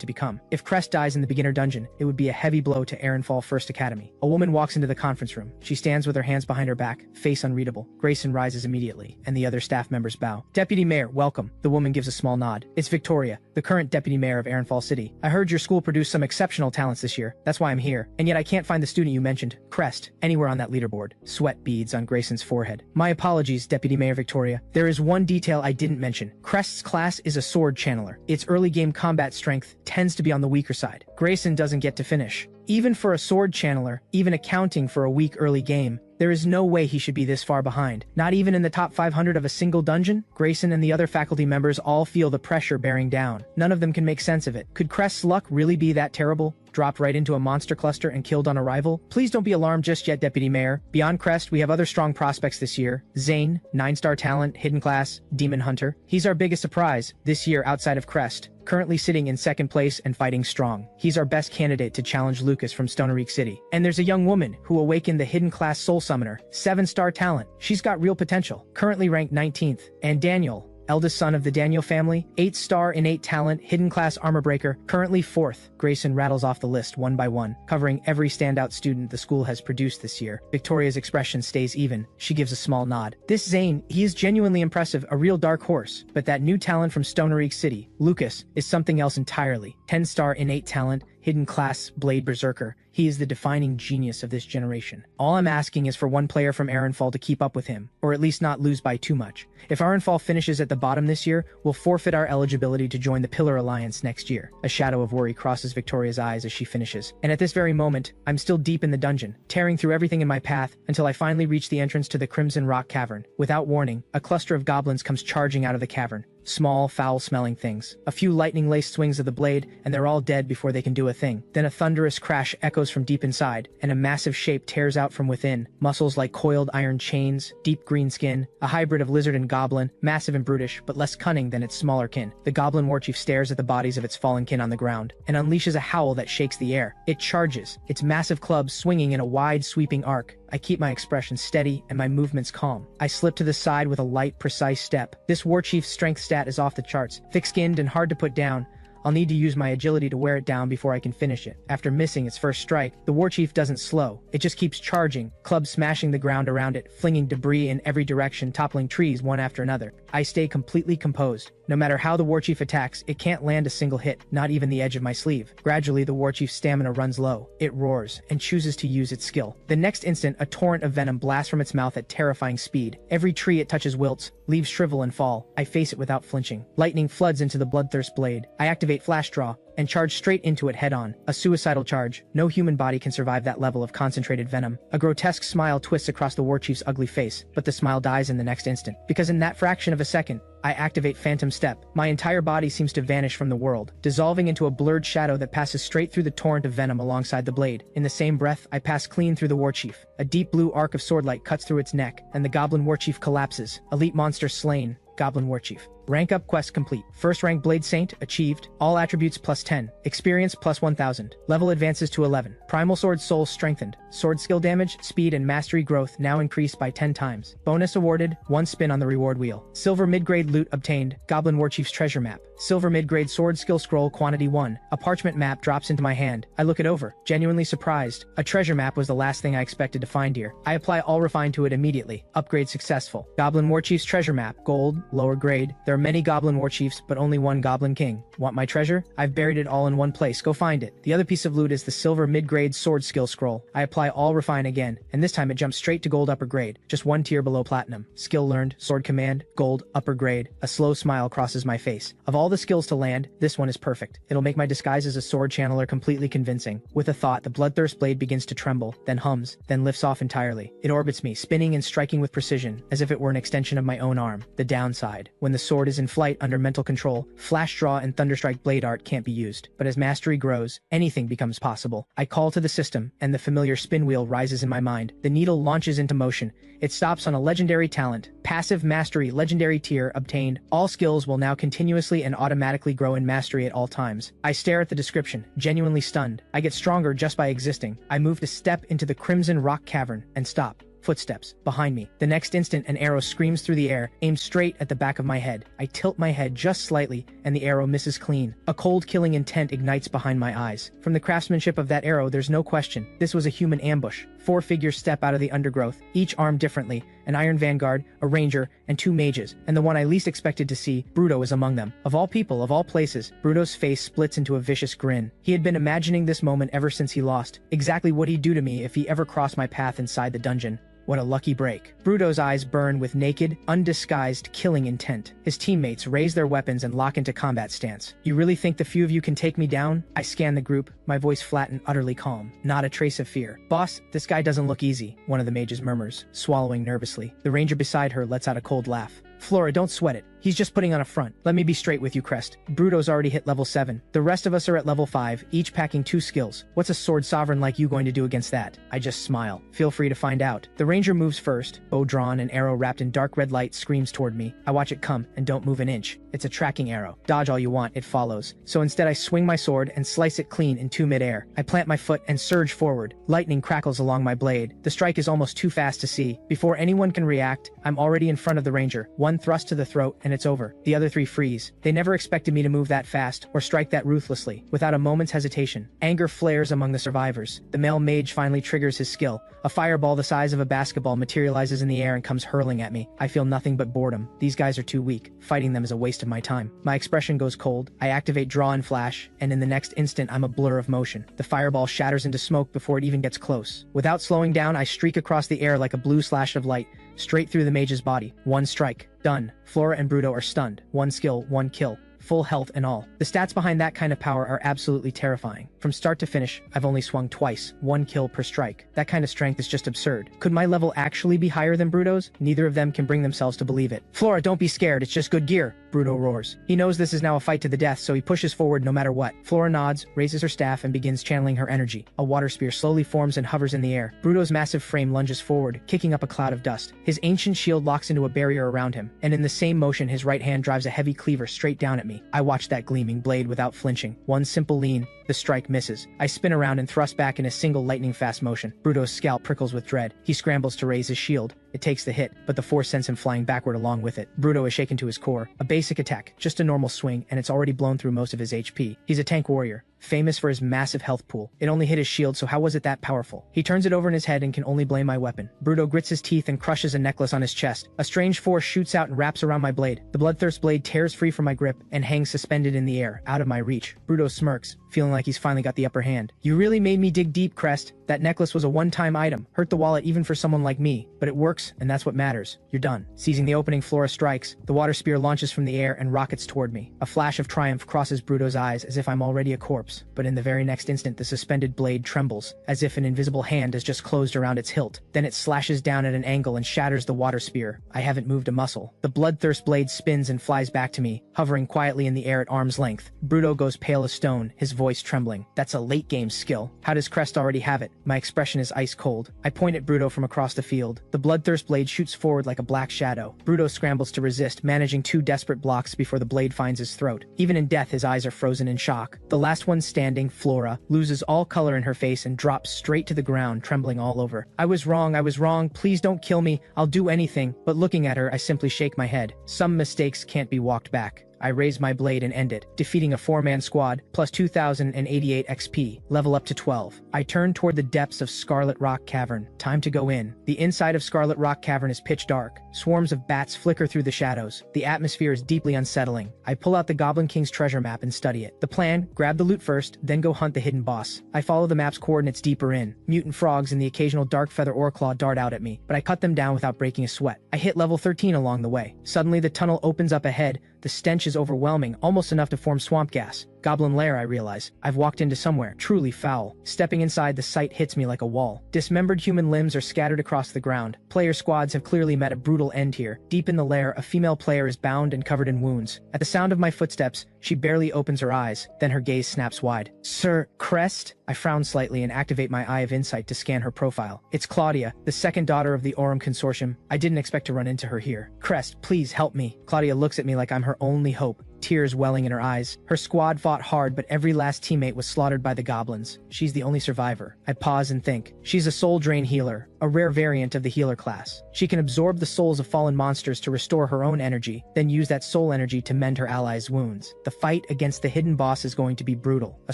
to become. If Crest dies in the beginner dungeon, it would be a heavy blow to Ironfall First Academy. A woman walks into the conference room. She stands with her hands behind her back, face unreadable. Grayson rises immediately, and the other staff members bow. Deputy Mayor, welcome. The woman gives a small nod. It's Victoria, the current Deputy Mayor of Ironfall City. I heard your school produced some exceptional talents this year. That's why I'm here. And yet I can't find the student you mentioned, Crest, anywhere on that leaderboard. Sweat beads on Grayson's forehead. My apologies, Deputy Mayor Victoria. There is one detail I didn't mention. Crest's class is a sword channeler. Its early game combat strength tends to be on the weaker side. Grayson doesn't get to finish. Even for a sword channeler, even accounting for a weak early game, there is no way he should be this far behind. Not even in the top 500 of a single dungeon? Grayson and the other faculty members all feel the pressure bearing down. None of them can make sense of it. Could Crest's luck really be that terrible? Dropped right into a monster cluster and killed on arrival? Please don't be alarmed just yet, Deputy Mayor. Beyond Crest, we have other strong prospects this year. Zane, 9-star talent, hidden class, Demon Hunter. He's our biggest surprise this year outside of Crest. Currently sitting in second place and fighting strong. He's our best candidate to challenge Lucas from Stonereek City. And there's a young woman who awakened the hidden class Soul Summoner, 7-star talent. She's got real potential, currently ranked 19th. And Daniel, eldest son of the Daniel family, 8-star innate talent, hidden class armor breaker, currently 4th. Grayson rattles off the list one by one, covering every standout student the school has produced this year. Victoria's expression stays even. She gives a small nod. This Zane, he is genuinely impressive, a real dark horse. But that new talent from Stonereek City, Lucas, is something else entirely. 10-star innate talent, hidden class Blade Berserker. He is the defining genius of this generation. All I'm asking is for one player from Ironfall to keep up with him, or at least not lose by too much. If Ironfall finishes at the bottom this year, we'll forfeit our eligibility to join the Pillar Alliance next year. A shadow of worry crosses Victoria's eyes as she finishes. And at this very moment, I'm still deep in the dungeon, tearing through everything in my path until I finally reach the entrance to the Crimson Rock Cavern. Without warning, a cluster of goblins comes charging out of the cavern. Small, foul-smelling things. A few lightning-laced swings of the blade, and they're all dead before they can do a thing. Then a thunderous crash echoes from deep inside, and a massive shape tears out from within. Muscles like coiled iron chains, deep green skin, a hybrid of lizard and goblin, massive and brutish, but less cunning than its smaller kin. The goblin warchief stares at the bodies of its fallen kin on the ground, and unleashes a howl that shakes the air. It charges, its massive club swinging in a wide, sweeping arc. I keep my expression steady and my movements calm. I slip to the side with a light, precise step. This warchief's strength stat is off the charts, thick-skinned and hard to put down. I'll need to use my agility to wear it down before I can finish it. After missing its first strike, the warchief doesn't slow. It just keeps charging, club smashing the ground around it, flinging debris in every direction, toppling trees one after another. I stay completely composed. No matter how the warchief attacks, it can't land a single hit, not even the edge of my sleeve. Gradually, the warchief's stamina runs low. It roars, and chooses to use its skill. The next instant, a torrent of venom blasts from its mouth at terrifying speed. Every tree it touches wilts, leaves shrivel and fall. I face it without flinching. Lightning floods into the bloodthirst blade. I activate Flash Draw, and charge straight into it head-on. A suicidal charge. No human body can survive that level of concentrated venom. A grotesque smile twists across the warchief's ugly face, but the smile dies in the next instant. Because in that fraction of a second, I activate Phantom Step. My entire body seems to vanish from the world, dissolving into a blurred shadow that passes straight through the torrent of venom alongside the blade. In the same breath, I pass clean through the Warchief. A deep blue arc of swordlight cuts through its neck, and the Goblin Warchief collapses. Elite monster slain. Goblin Warchief. Rank up quest complete. First rank Blade Saint achieved. All attributes plus 10. Experience plus 1000. Level advances to 11. Primal Sword Soul strengthened. Sword skill damage, speed, and mastery growth now increased by 10 times. Bonus awarded. 1 spin on the reward wheel. Silver mid-grade loot obtained. Goblin Warchief's treasure map. Silver mid-grade sword skill scroll quantity 1. A parchment map drops into my hand. I look it over, genuinely surprised. A treasure map was the last thing I expected to find here. I apply All Refine to it immediately. Upgrade successful. Goblin Warchief's treasure map. Gold, lower grade. There are many Goblin Warchiefs, but only one Goblin King. Want my treasure? I've buried it all in one place. Go find it. The other piece of loot is the silver mid-grade sword skill scroll. I apply All Refine again, and this time it jumps straight to gold upper grade, just 1 tier below platinum. Skill learned, sword command, gold, upper grade. A slow smile crosses my face. Of all the skills to land, this one is perfect. It'll make my disguise as a sword channeler completely convincing. With a thought, the bloodthirst blade begins to tremble, then hums, then lifts off entirely. It orbits me, spinning and striking with precision, as if it were an extension of my own arm. The downside: when the sword is in flight under mental control, Flash Draw and Thunderstrike blade art can't be used. But as mastery grows, anything becomes possible. I call to the system, and the familiar spin wheel rises in my mind. The needle launches into motion. It stops on a legendary talent. Passive mastery legendary tier obtained. All skills will now continuously and automatically grow in mastery at all times. I stare at the description, genuinely stunned. I get stronger just by existing. I move to step into the Crimson Rock Cavern, and stop. Footsteps behind me. The next instant, an arrow screams through the air, aimed straight at the back of my head. I tilt my head just slightly, and the arrow misses clean. A cold, killing intent ignites behind my eyes. From the craftsmanship of that arrow, there's no question. This was a human ambush. 4 figures step out of the undergrowth, each armed differently. An Iron Vanguard, a Ranger, and 2 mages. And the one I least expected to see, Bruto, is among them. Of all people, of all places, Bruto's face splits into a vicious grin. He had been imagining this moment ever since he lost. Exactly what he'd do to me if he ever crossed my path inside the dungeon. What a lucky break. Bruto's eyes burn with naked, undisguised, killing intent. His teammates raise their weapons and lock into combat stance. You really think the few of you can take me down? I scan the group, my voice flat and utterly calm. Not a trace of fear. Boss, this guy doesn't look easy, one of the mages murmurs, swallowing nervously. The ranger beside her lets out a cold laugh. Flora, don't sweat it. He's just putting on a front. Let me be straight with you, Crest. Bruto's already hit level 7. The rest of us are at level 5, each packing 2 skills. What's a sword sovereign like you going to do against that? I just smile. Feel free to find out. The ranger moves first. Bow drawn, an arrow wrapped in dark red light screams toward me. I watch it come and don't move an inch. It's a tracking arrow. Dodge all you want, it follows. So instead I swing my sword and slice it clean in 2 midair. I plant my foot and surge forward. Lightning crackles along my blade. The strike is almost too fast to see. Before anyone can react, I'm already in front of the ranger. 1 thrust to the throat and it's over. The other 3 freeze. They never expected me to move that fast or strike that ruthlessly. Without a moment's hesitation, anger flares among the survivors. The male mage finally triggers his skill. A fireball the size of a basketball materializes in the air and comes hurling at me. I feel nothing but boredom. These guys are too weak. Fighting them is a waste of my time. My expression goes cold. I activate draw and flash, and in the next instant I'm a blur of motion. The fireball shatters into smoke before it even gets close. Without slowing down, I streak across the air like a blue slash of light, straight through the mage's body. 1 strike. Done. Flora and Bruto are stunned. 1 skill, 1 kill. Full health and all. The stats behind that kind of power are absolutely terrifying. From start to finish, I've only swung twice, 1 kill per strike. That kind of strength is just absurd. Could my level actually be higher than Bruto's? Neither of them can bring themselves to believe it. Flora, don't be scared, it's just good gear, Bruto roars. He knows this is now a fight to the death, so he pushes forward no matter what. Flora nods, raises her staff, and begins channeling her energy. A water spear slowly forms and hovers in the air. Bruto's massive frame lunges forward, kicking up a cloud of dust. His ancient shield locks into a barrier around him, and in the same motion his right hand drives a heavy cleaver straight down at me. I watch that gleaming blade without flinching. 1 simple lean, the strike misses. I spin around and thrust back in a single lightning-fast motion. Bruto's scalp prickles with dread. He scrambles to raise his shield. It takes the hit, but the force sends him flying backward along with it. Bruto is shaken to his core. A basic attack, just a normal swing, and it's already blown through most of his HP. He's a tank warrior, famous for his massive health pool. It only hit his shield, so how was it that powerful? He turns it over in his head and can only blame my weapon. Bruto grits his teeth and crushes a necklace on his chest. A strange force shoots out and wraps around my blade. The bloodthirst blade tears free from my grip and hangs suspended in the air, out of my reach. Bruto smirks, feeling like he's finally got the upper hand. You really made me dig deep, Crest. That necklace was a one-time item. Hurt the wallet even for someone like me. But it works, and that's what matters. You're done. Seizing the opening, Flora strikes. The water spear launches from the air and rockets toward me. A flash of triumph crosses Bruto's eyes as if I'm already a corpse. corpse, but in the very next instant the suspended blade trembles, as if an invisible hand has just closed around its hilt. Then it slashes down at an angle and shatters the water spear. I haven't moved a muscle. The bloodthirst blade spins and flies back to me, hovering quietly in the air at arm's length. Bruto goes pale as stone, his voice trembling. That's a late-game skill. How does Crest already have it? My expression is ice cold. I point at Bruto from across the field. The bloodthirst blade shoots forward like a black shadow. Bruto scrambles to resist, managing 2 desperate blocks before the blade finds his throat. Even in death, his eyes are frozen in shock. The last one standing, Flora, loses all color in her face and drops straight to the ground, trembling all over. I was wrong, please don't kill me, I'll do anything. But looking at her, I simply shake my head. Some mistakes can't be walked back. I raise my blade and end it, defeating a 4-man squad, plus 2,088 XP, level up to 12. I turn toward the depths of Scarlet Rock Cavern. Time to go in. The inside of Scarlet Rock Cavern is pitch dark. Swarms of bats flicker through the shadows. The atmosphere is deeply unsettling. I pull out the Goblin King's treasure map and study it. The plan, grab the loot first, then go hunt the hidden boss. I follow the map's coordinates deeper in. Mutant frogs and the occasional dark feather oreclaw dart out at me, but I cut them down without breaking a sweat. I hit level 13 along the way. Suddenly the tunnel opens up ahead. The stench is overwhelming, almost enough to form swamp gas. Goblin lair, I realize. I've walked into somewhere truly foul. Stepping inside, the sight hits me like a wall. Dismembered human limbs are scattered across the ground. Player squads have clearly met a brutal end here. Deep in the lair, a female player is bound and covered in wounds. At the sound of my footsteps, she barely opens her eyes, then her gaze snaps wide. Sir, Crest? I frown slightly and activate my Eye of Insight to scan her profile. It's Claudia, the second daughter of the Aurum Consortium. I didn't expect to run into her here. Crest, please help me. Claudia looks at me like I'm her only hope. Tears welling in her eyes. Her squad fought hard, but every last teammate was slaughtered by the goblins. She's the only survivor. I pause and think. She's a soul drain healer, a rare variant of the healer class. She can absorb the souls of fallen monsters to restore her own energy, then use that soul energy to mend her allies' wounds. The fight against the hidden boss is going to be brutal. A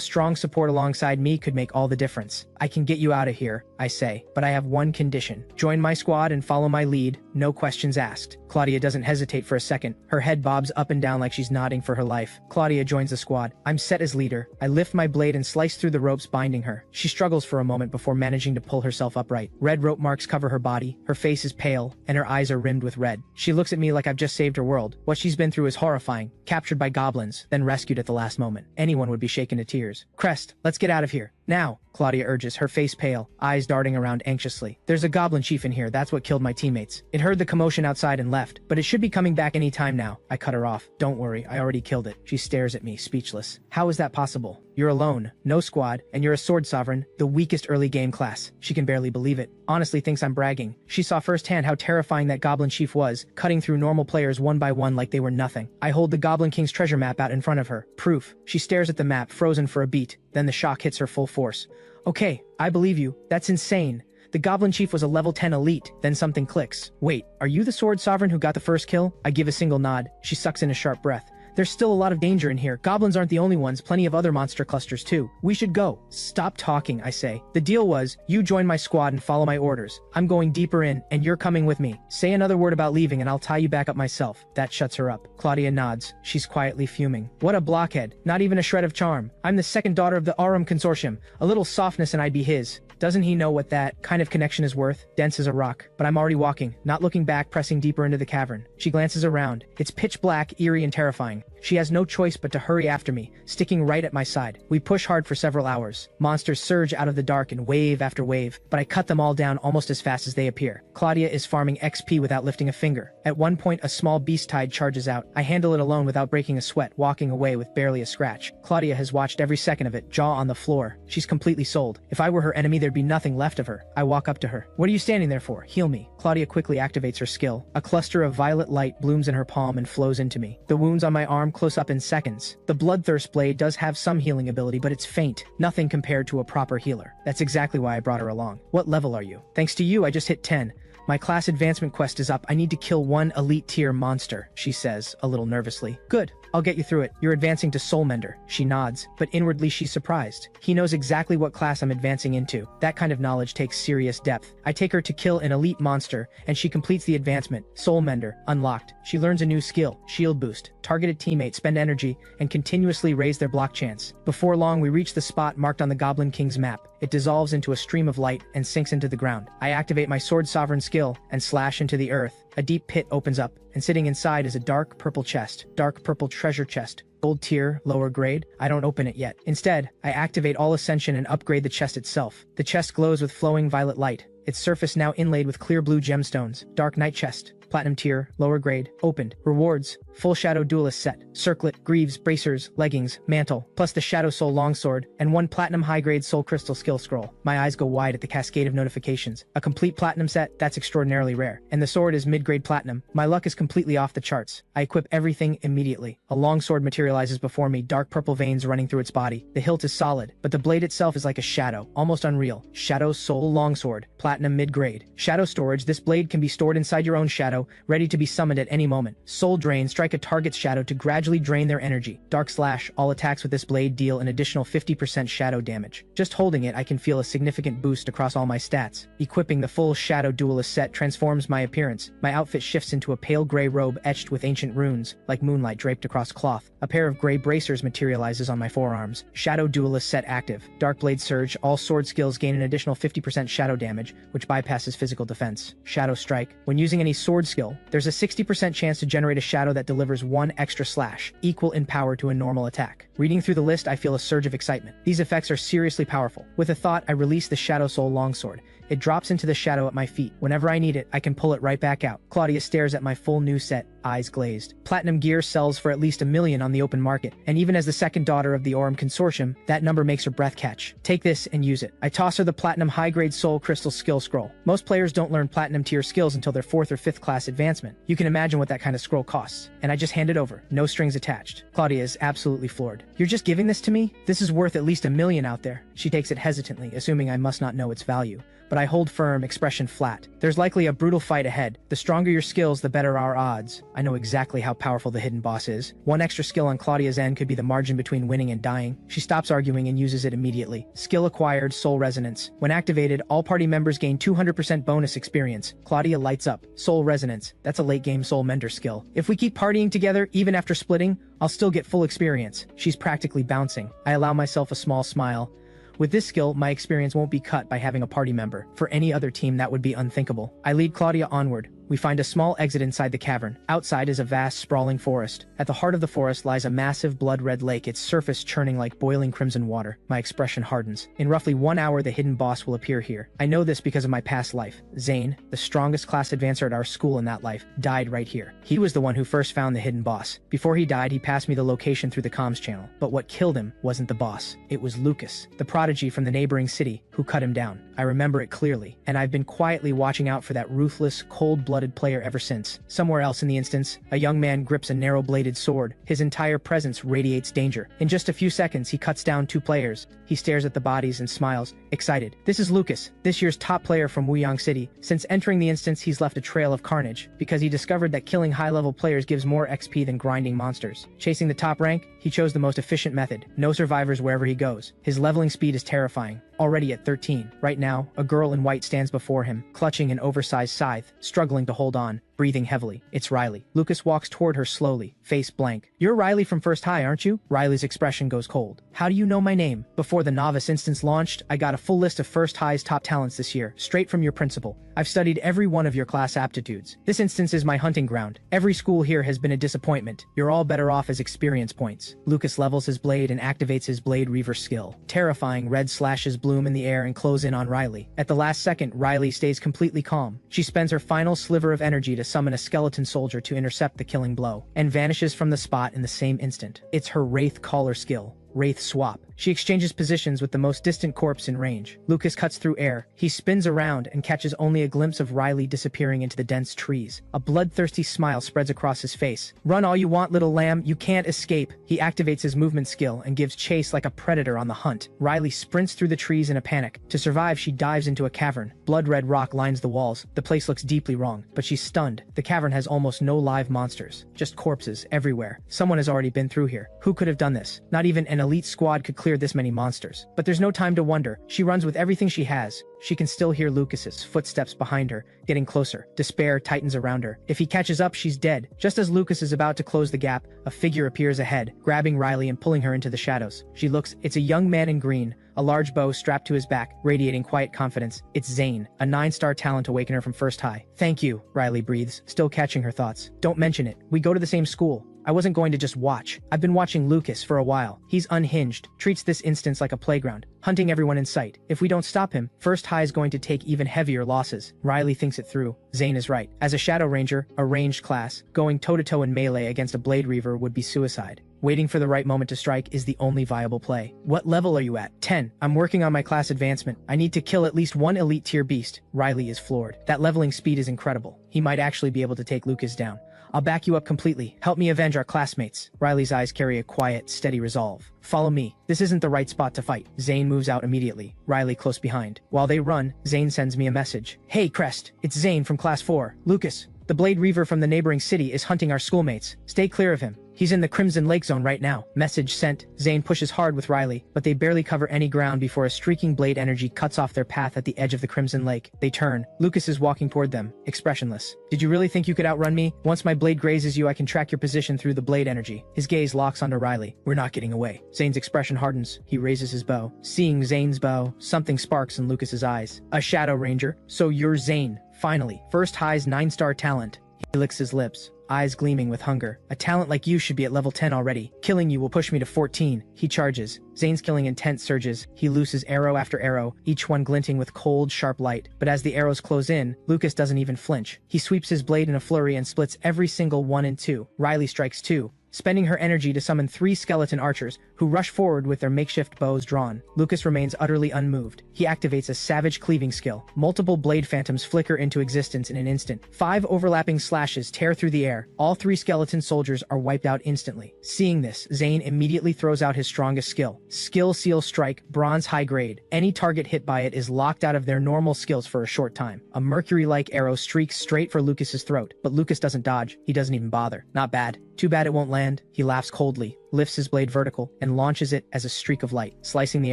strong support alongside me could make all the difference. I can get you out of here, I say, but I have one condition. Join my squad and follow my lead, no questions asked. Claudia doesn't hesitate for a second. Her head bobs up and down like she's nodding for her life. Claudia joins the squad. I'm set as leader. I lift my blade and slice through the ropes binding her. She struggles for a moment before managing to pull herself upright. Red rope marks cover her body. Her face is pale, and her eyes are rimmed with red. She looks at me like I've just saved her world. What she's been through is horrifying. Captured by goblins, then rescued at the last moment. Anyone would be shaken to tears. Crest, let's get out of here. Now, Claudia urges, her face pale, eyes darting around anxiously. There's a goblin chief in here, that's what killed my teammates. It heard the commotion outside and left, but it should be coming back any time now. I cut her off. Don't worry, I already killed it. She stares at me, speechless. How is that possible? You're alone, no squad, and you're a sword sovereign, the weakest early game class. She can barely believe it. Honestly thinks I'm bragging. She saw firsthand how terrifying that goblin chief was, cutting through normal players one by one like they were nothing. I hold the Goblin King's treasure map out in front of her. Proof. She stares at the map, frozen for a beat. Then the shock hits her full force. Okay, I believe you. That's insane. The Goblin Chief was a level 10 elite, then something clicks. Wait, are you the Sword Sovereign who got the first kill? I give a single nod. She sucks in a sharp breath. There's still a lot of danger in here. Goblins aren't the only ones, plenty of other monster clusters too. We should go. Stop talking, I say. The deal was, you join my squad and follow my orders. I'm going deeper in, and you're coming with me. Say another word about leaving and I'll tie you back up myself. That shuts her up. Claudia nods. She's quietly fuming. What a blockhead. Not even a shred of charm. I'm the second daughter of the Aurum Consortium. A little softness and I'd be his. Doesn't he know what that kind of connection is worth? Dense as a rock. But I'm already walking, not looking back, pressing deeper into the cavern. She glances around. It's pitch black, eerie, and terrifying. She has no choice but to hurry after me, sticking right at my side. We push hard for several hours. Monsters surge out of the dark in wave after wave, but I cut them all down almost as fast as they appear. Claudia is farming XP without lifting a finger. At one point, a small beast tide charges out. I handle it alone without breaking a sweat, walking away with barely a scratch. Claudia has watched every second of it, jaw on the floor. She's completely sold. If I were her enemy, there'd be nothing left of her. I walk up to her. What are you standing there for? Heal me. Claudia quickly activates her skill. A cluster of violet light blooms in her palm and flows into me. The wounds on my arm close up in seconds. The Bloodthirst Blade does have some healing ability, but it's faint. Nothing compared to a proper healer. That's exactly why I brought her along. What level are you? Thanks to you, I just hit 10. My class advancement quest is up. I need to kill one elite tier monster, she says, a little nervously. Good. I'll get you through it. You're advancing to Soulmender. She nods, but inwardly she's surprised. He knows exactly what class I'm advancing into. That kind of knowledge takes serious depth. I take her to kill an elite monster, and she completes the advancement. Soulmender, unlocked. She learns a new skill, Shield Boost. Targeted teammates spend energy and continuously raise their block chance. Before long, we reach the spot marked on the Goblin King's map. It dissolves into a stream of light and sinks into the ground. I activate my sword sovereign skill and slash into the earth. A deep pit opens up, and sitting inside is a dark purple chest. Dark purple treasure chest. Gold tier, lower grade. I don't open it yet. Instead, I activate all ascension and upgrade the chest itself. The chest glows with flowing violet light. Its surface now inlaid with clear blue gemstones. Dark Knight chest. Platinum tier, lower grade, opened. Rewards, full Shadow Duelist set, circlet, greaves, bracers, leggings, mantle, plus the Shadow Soul longsword, and 1 platinum high-grade soul crystal skill scroll. My eyes go wide at the cascade of notifications. A complete platinum set, that's extraordinarily rare. And the sword is mid-grade platinum. My luck is completely off the charts. I equip everything immediately. A longsword materializes before me, dark purple veins running through its body. The hilt is solid, but the blade itself is like a shadow, almost unreal. Shadow Soul longsword, platinum mid-grade. Shadow storage, this blade can be stored inside your own shadow, ready to be summoned at any moment. Soul drain, strike a target's shadow to gradually drain their energy. Dark slash, all attacks with this blade deal an additional 50% shadow damage. Just holding it, I can feel a significant boost across all my stats. Equipping the full Shadow Duelist set transforms my appearance. My outfit shifts into a pale gray robe etched with ancient runes, like moonlight draped across cloth. A pair of gray bracers materializes on my forearms. Shadow Duelist set active. Dark Blade Surge, all sword skills gain an additional 50% shadow damage, which bypasses physical defense. Shadow Strike, when using any sword skill, there's a 60% chance to generate a shadow that delivers 1 extra slash, equal in power to a normal attack. Reading through the list, I feel a surge of excitement. These effects are seriously powerful. With a thought, I release the Shadow Soul longsword. It drops into the shadow at my feet. Whenever I need it, I can pull it right back out. Claudia stares at my full new set, eyes glazed. Platinum gear sells for at least $1 million on the open market, and even as the second daughter of the Aurum Consortium, that number makes her breath catch. Take this and use it. I toss her the platinum high-grade soul crystal skill scroll. Most players don't learn platinum tier skills until their 4th or 5th class advancement. You can imagine what that kind of scroll costs. And I just hand it over, no strings attached. Claudia is absolutely floored. You're just giving this to me? This is worth at least $1 million out there. She takes it hesitantly, assuming I must not know its value. But I hold firm, expression flat. There's likely a brutal fight ahead. The stronger your skills, the better our odds. I know exactly how powerful the hidden boss is. 1 extra skill on Claudia's end could be the margin between winning and dying. She stops arguing and uses it immediately. Skill acquired, Soul Resonance. When activated, all party members gain 200% bonus experience. Claudia lights up. Soul Resonance. That's a late-game Soul Mender skill. If we keep partying together, even after splitting, I'll still get full experience. She's practically bouncing. I allow myself a small smile. With this skill, my experience won't be cut by having a party member. For any other team, that would be unthinkable. I lead Claudia onward. We find a small exit inside the cavern. Outside is a vast, sprawling forest. At the heart of the forest lies a massive blood-red lake, its surface churning like boiling crimson water. My expression hardens. In roughly 1 hour, the hidden boss will appear here. I know this because of my past life. Zane, the strongest class advancer at our school in that life, died right here. He was the one who first found the hidden boss. Before he died, he passed me the location through the comms channel. But what killed him wasn't the boss. It was Lucas, the prodigy from the neighboring city, who cut him down. I remember it clearly, and I've been quietly watching out for that ruthless, cold-blooded player ever since. Somewhere else in the instance, a young man grips a narrow-bladed sword. His entire presence radiates danger. In just a few seconds, he cuts down 2 players. He stares at the bodies and smiles, excited. This is Lucas, this year's top player from Wuyang City. Since entering the instance, he's left a trail of carnage, because he discovered that killing high-level players gives more XP than grinding monsters. Chasing the top rank, he chose the most efficient method. No survivors wherever he goes. His leveling speed is terrifying. Already at 13. Right now, a girl in white stands before him, clutching an oversized scythe, struggling to hold on, breathing heavily. It's Riley. Lucas walks toward her slowly, face blank. You're Riley from First High, aren't you? Riley's expression goes cold. How do you know my name? Before the novice instance launched, I got a full list of First High's top talents this year, straight from your principal. I've studied every one of your class aptitudes. This instance is my hunting ground. Every school here has been a disappointment. You're all better off as experience points. Lucas levels his blade and activates his blade reaver skill. Terrifying red slashes bloom in the air and close in on Riley. At the last second, Riley stays completely calm. She spends her final sliver of energy to summon a skeleton soldier to intercept the killing blow, and vanishes from the spot in the same instant. It's her Wraith Caller skill. Wraith Swap. She exchanges positions with the most distant corpse in range. Lucas cuts through air. He spins around and catches only a glimpse of Riley disappearing into the dense trees. A bloodthirsty smile spreads across his face. Run all you want, little lamb. You can't escape. He activates his movement skill and gives chase like a predator on the hunt. Riley sprints through the trees in a panic. To survive, she dives into a cavern. Blood-red rock lines the walls. The place looks deeply wrong, but she's stunned. The cavern has almost no live monsters. Just corpses everywhere. Someone has already been through here. Who could have done this? Not even an elite squad could clear this many monsters. But there's no time to wonder. She runs with everything she has. She can still hear Lucas's footsteps behind her, getting closer. Despair tightens around her. If he catches up, she's dead. Just as Lucas is about to close the gap, a figure appears ahead, grabbing Riley and pulling her into the shadows. She looks. It's a young man in green, a large bow strapped to his back, radiating quiet confidence. It's Zane, a 9-star talent awakener from First High. Thank you, Riley breathes, still catching her thoughts. Don't mention it. We go to the same school. I wasn't going to just watch. I've been watching Lucas for a while. He's unhinged, treats this instance like a playground, hunting everyone in sight. If we don't stop him, First High is going to take even heavier losses. Riley thinks it through. Zane is right. As a Shadow Ranger, a ranged class, going toe-to-toe in melee against a Blade Reaver would be suicide. Waiting for the right moment to strike is the only viable play. What level are you at? 10. I'm working on my class advancement. I need to kill at least one elite tier beast. Riley is floored. That leveling speed is incredible. He might actually be able to take Lucas down. I'll back you up completely. Help me avenge our classmates. Riley's eyes carry a quiet, steady resolve. Follow me. This isn't the right spot to fight. Zane moves out immediately, Riley close behind. While they run, Zane sends me a message. Hey, Crest. It's Zane from Class 4. Lucas, the Blade Reaver from the neighboring city is hunting our schoolmates. Stay clear of him. He's in the Crimson Lake Zone right now. Message sent. Zane pushes hard with Riley, but they barely cover any ground before a streaking blade energy cuts off their path at the edge of the Crimson Lake. They turn. Lucas is walking toward them, expressionless. Did you really think you could outrun me? Once my blade grazes you, I can track your position through the blade energy. His gaze locks onto Riley. We're not getting away. Zane's expression hardens. He raises his bow. Seeing Zane's bow, something sparks in Lucas's eyes. A Shadow Ranger. So you're Zane. Finally. First High's 9-star talent. He licks his lips, eyes gleaming with hunger. A talent like you should be at level 10 already. Killing you will push me to 14. He charges. Zane's killing intent surges. He looses arrow after arrow, each one glinting with cold, sharp light. But as the arrows close in, Lucas doesn't even flinch. He sweeps his blade in a flurry and splits every single one in two. Riley strikes too, spending her energy to summon 3 skeleton archers who rush forward with their makeshift bows drawn. Lucas remains utterly unmoved. He activates a savage cleaving skill. Multiple blade phantoms flicker into existence in an instant. 5 overlapping slashes tear through the air. All 3 skeleton soldiers are wiped out instantly. Seeing this, Zane immediately throws out his strongest skill. Skill Seal Strike, bronze high grade. Any target hit by it is locked out of their normal skills for a short time. A mercury-like arrow streaks straight for Lucas's throat, but Lucas doesn't dodge. He doesn't even bother. Not bad. Too bad it won't land. He laughs coldly, lifts his blade vertical, and launches it as a streak of light, slicing the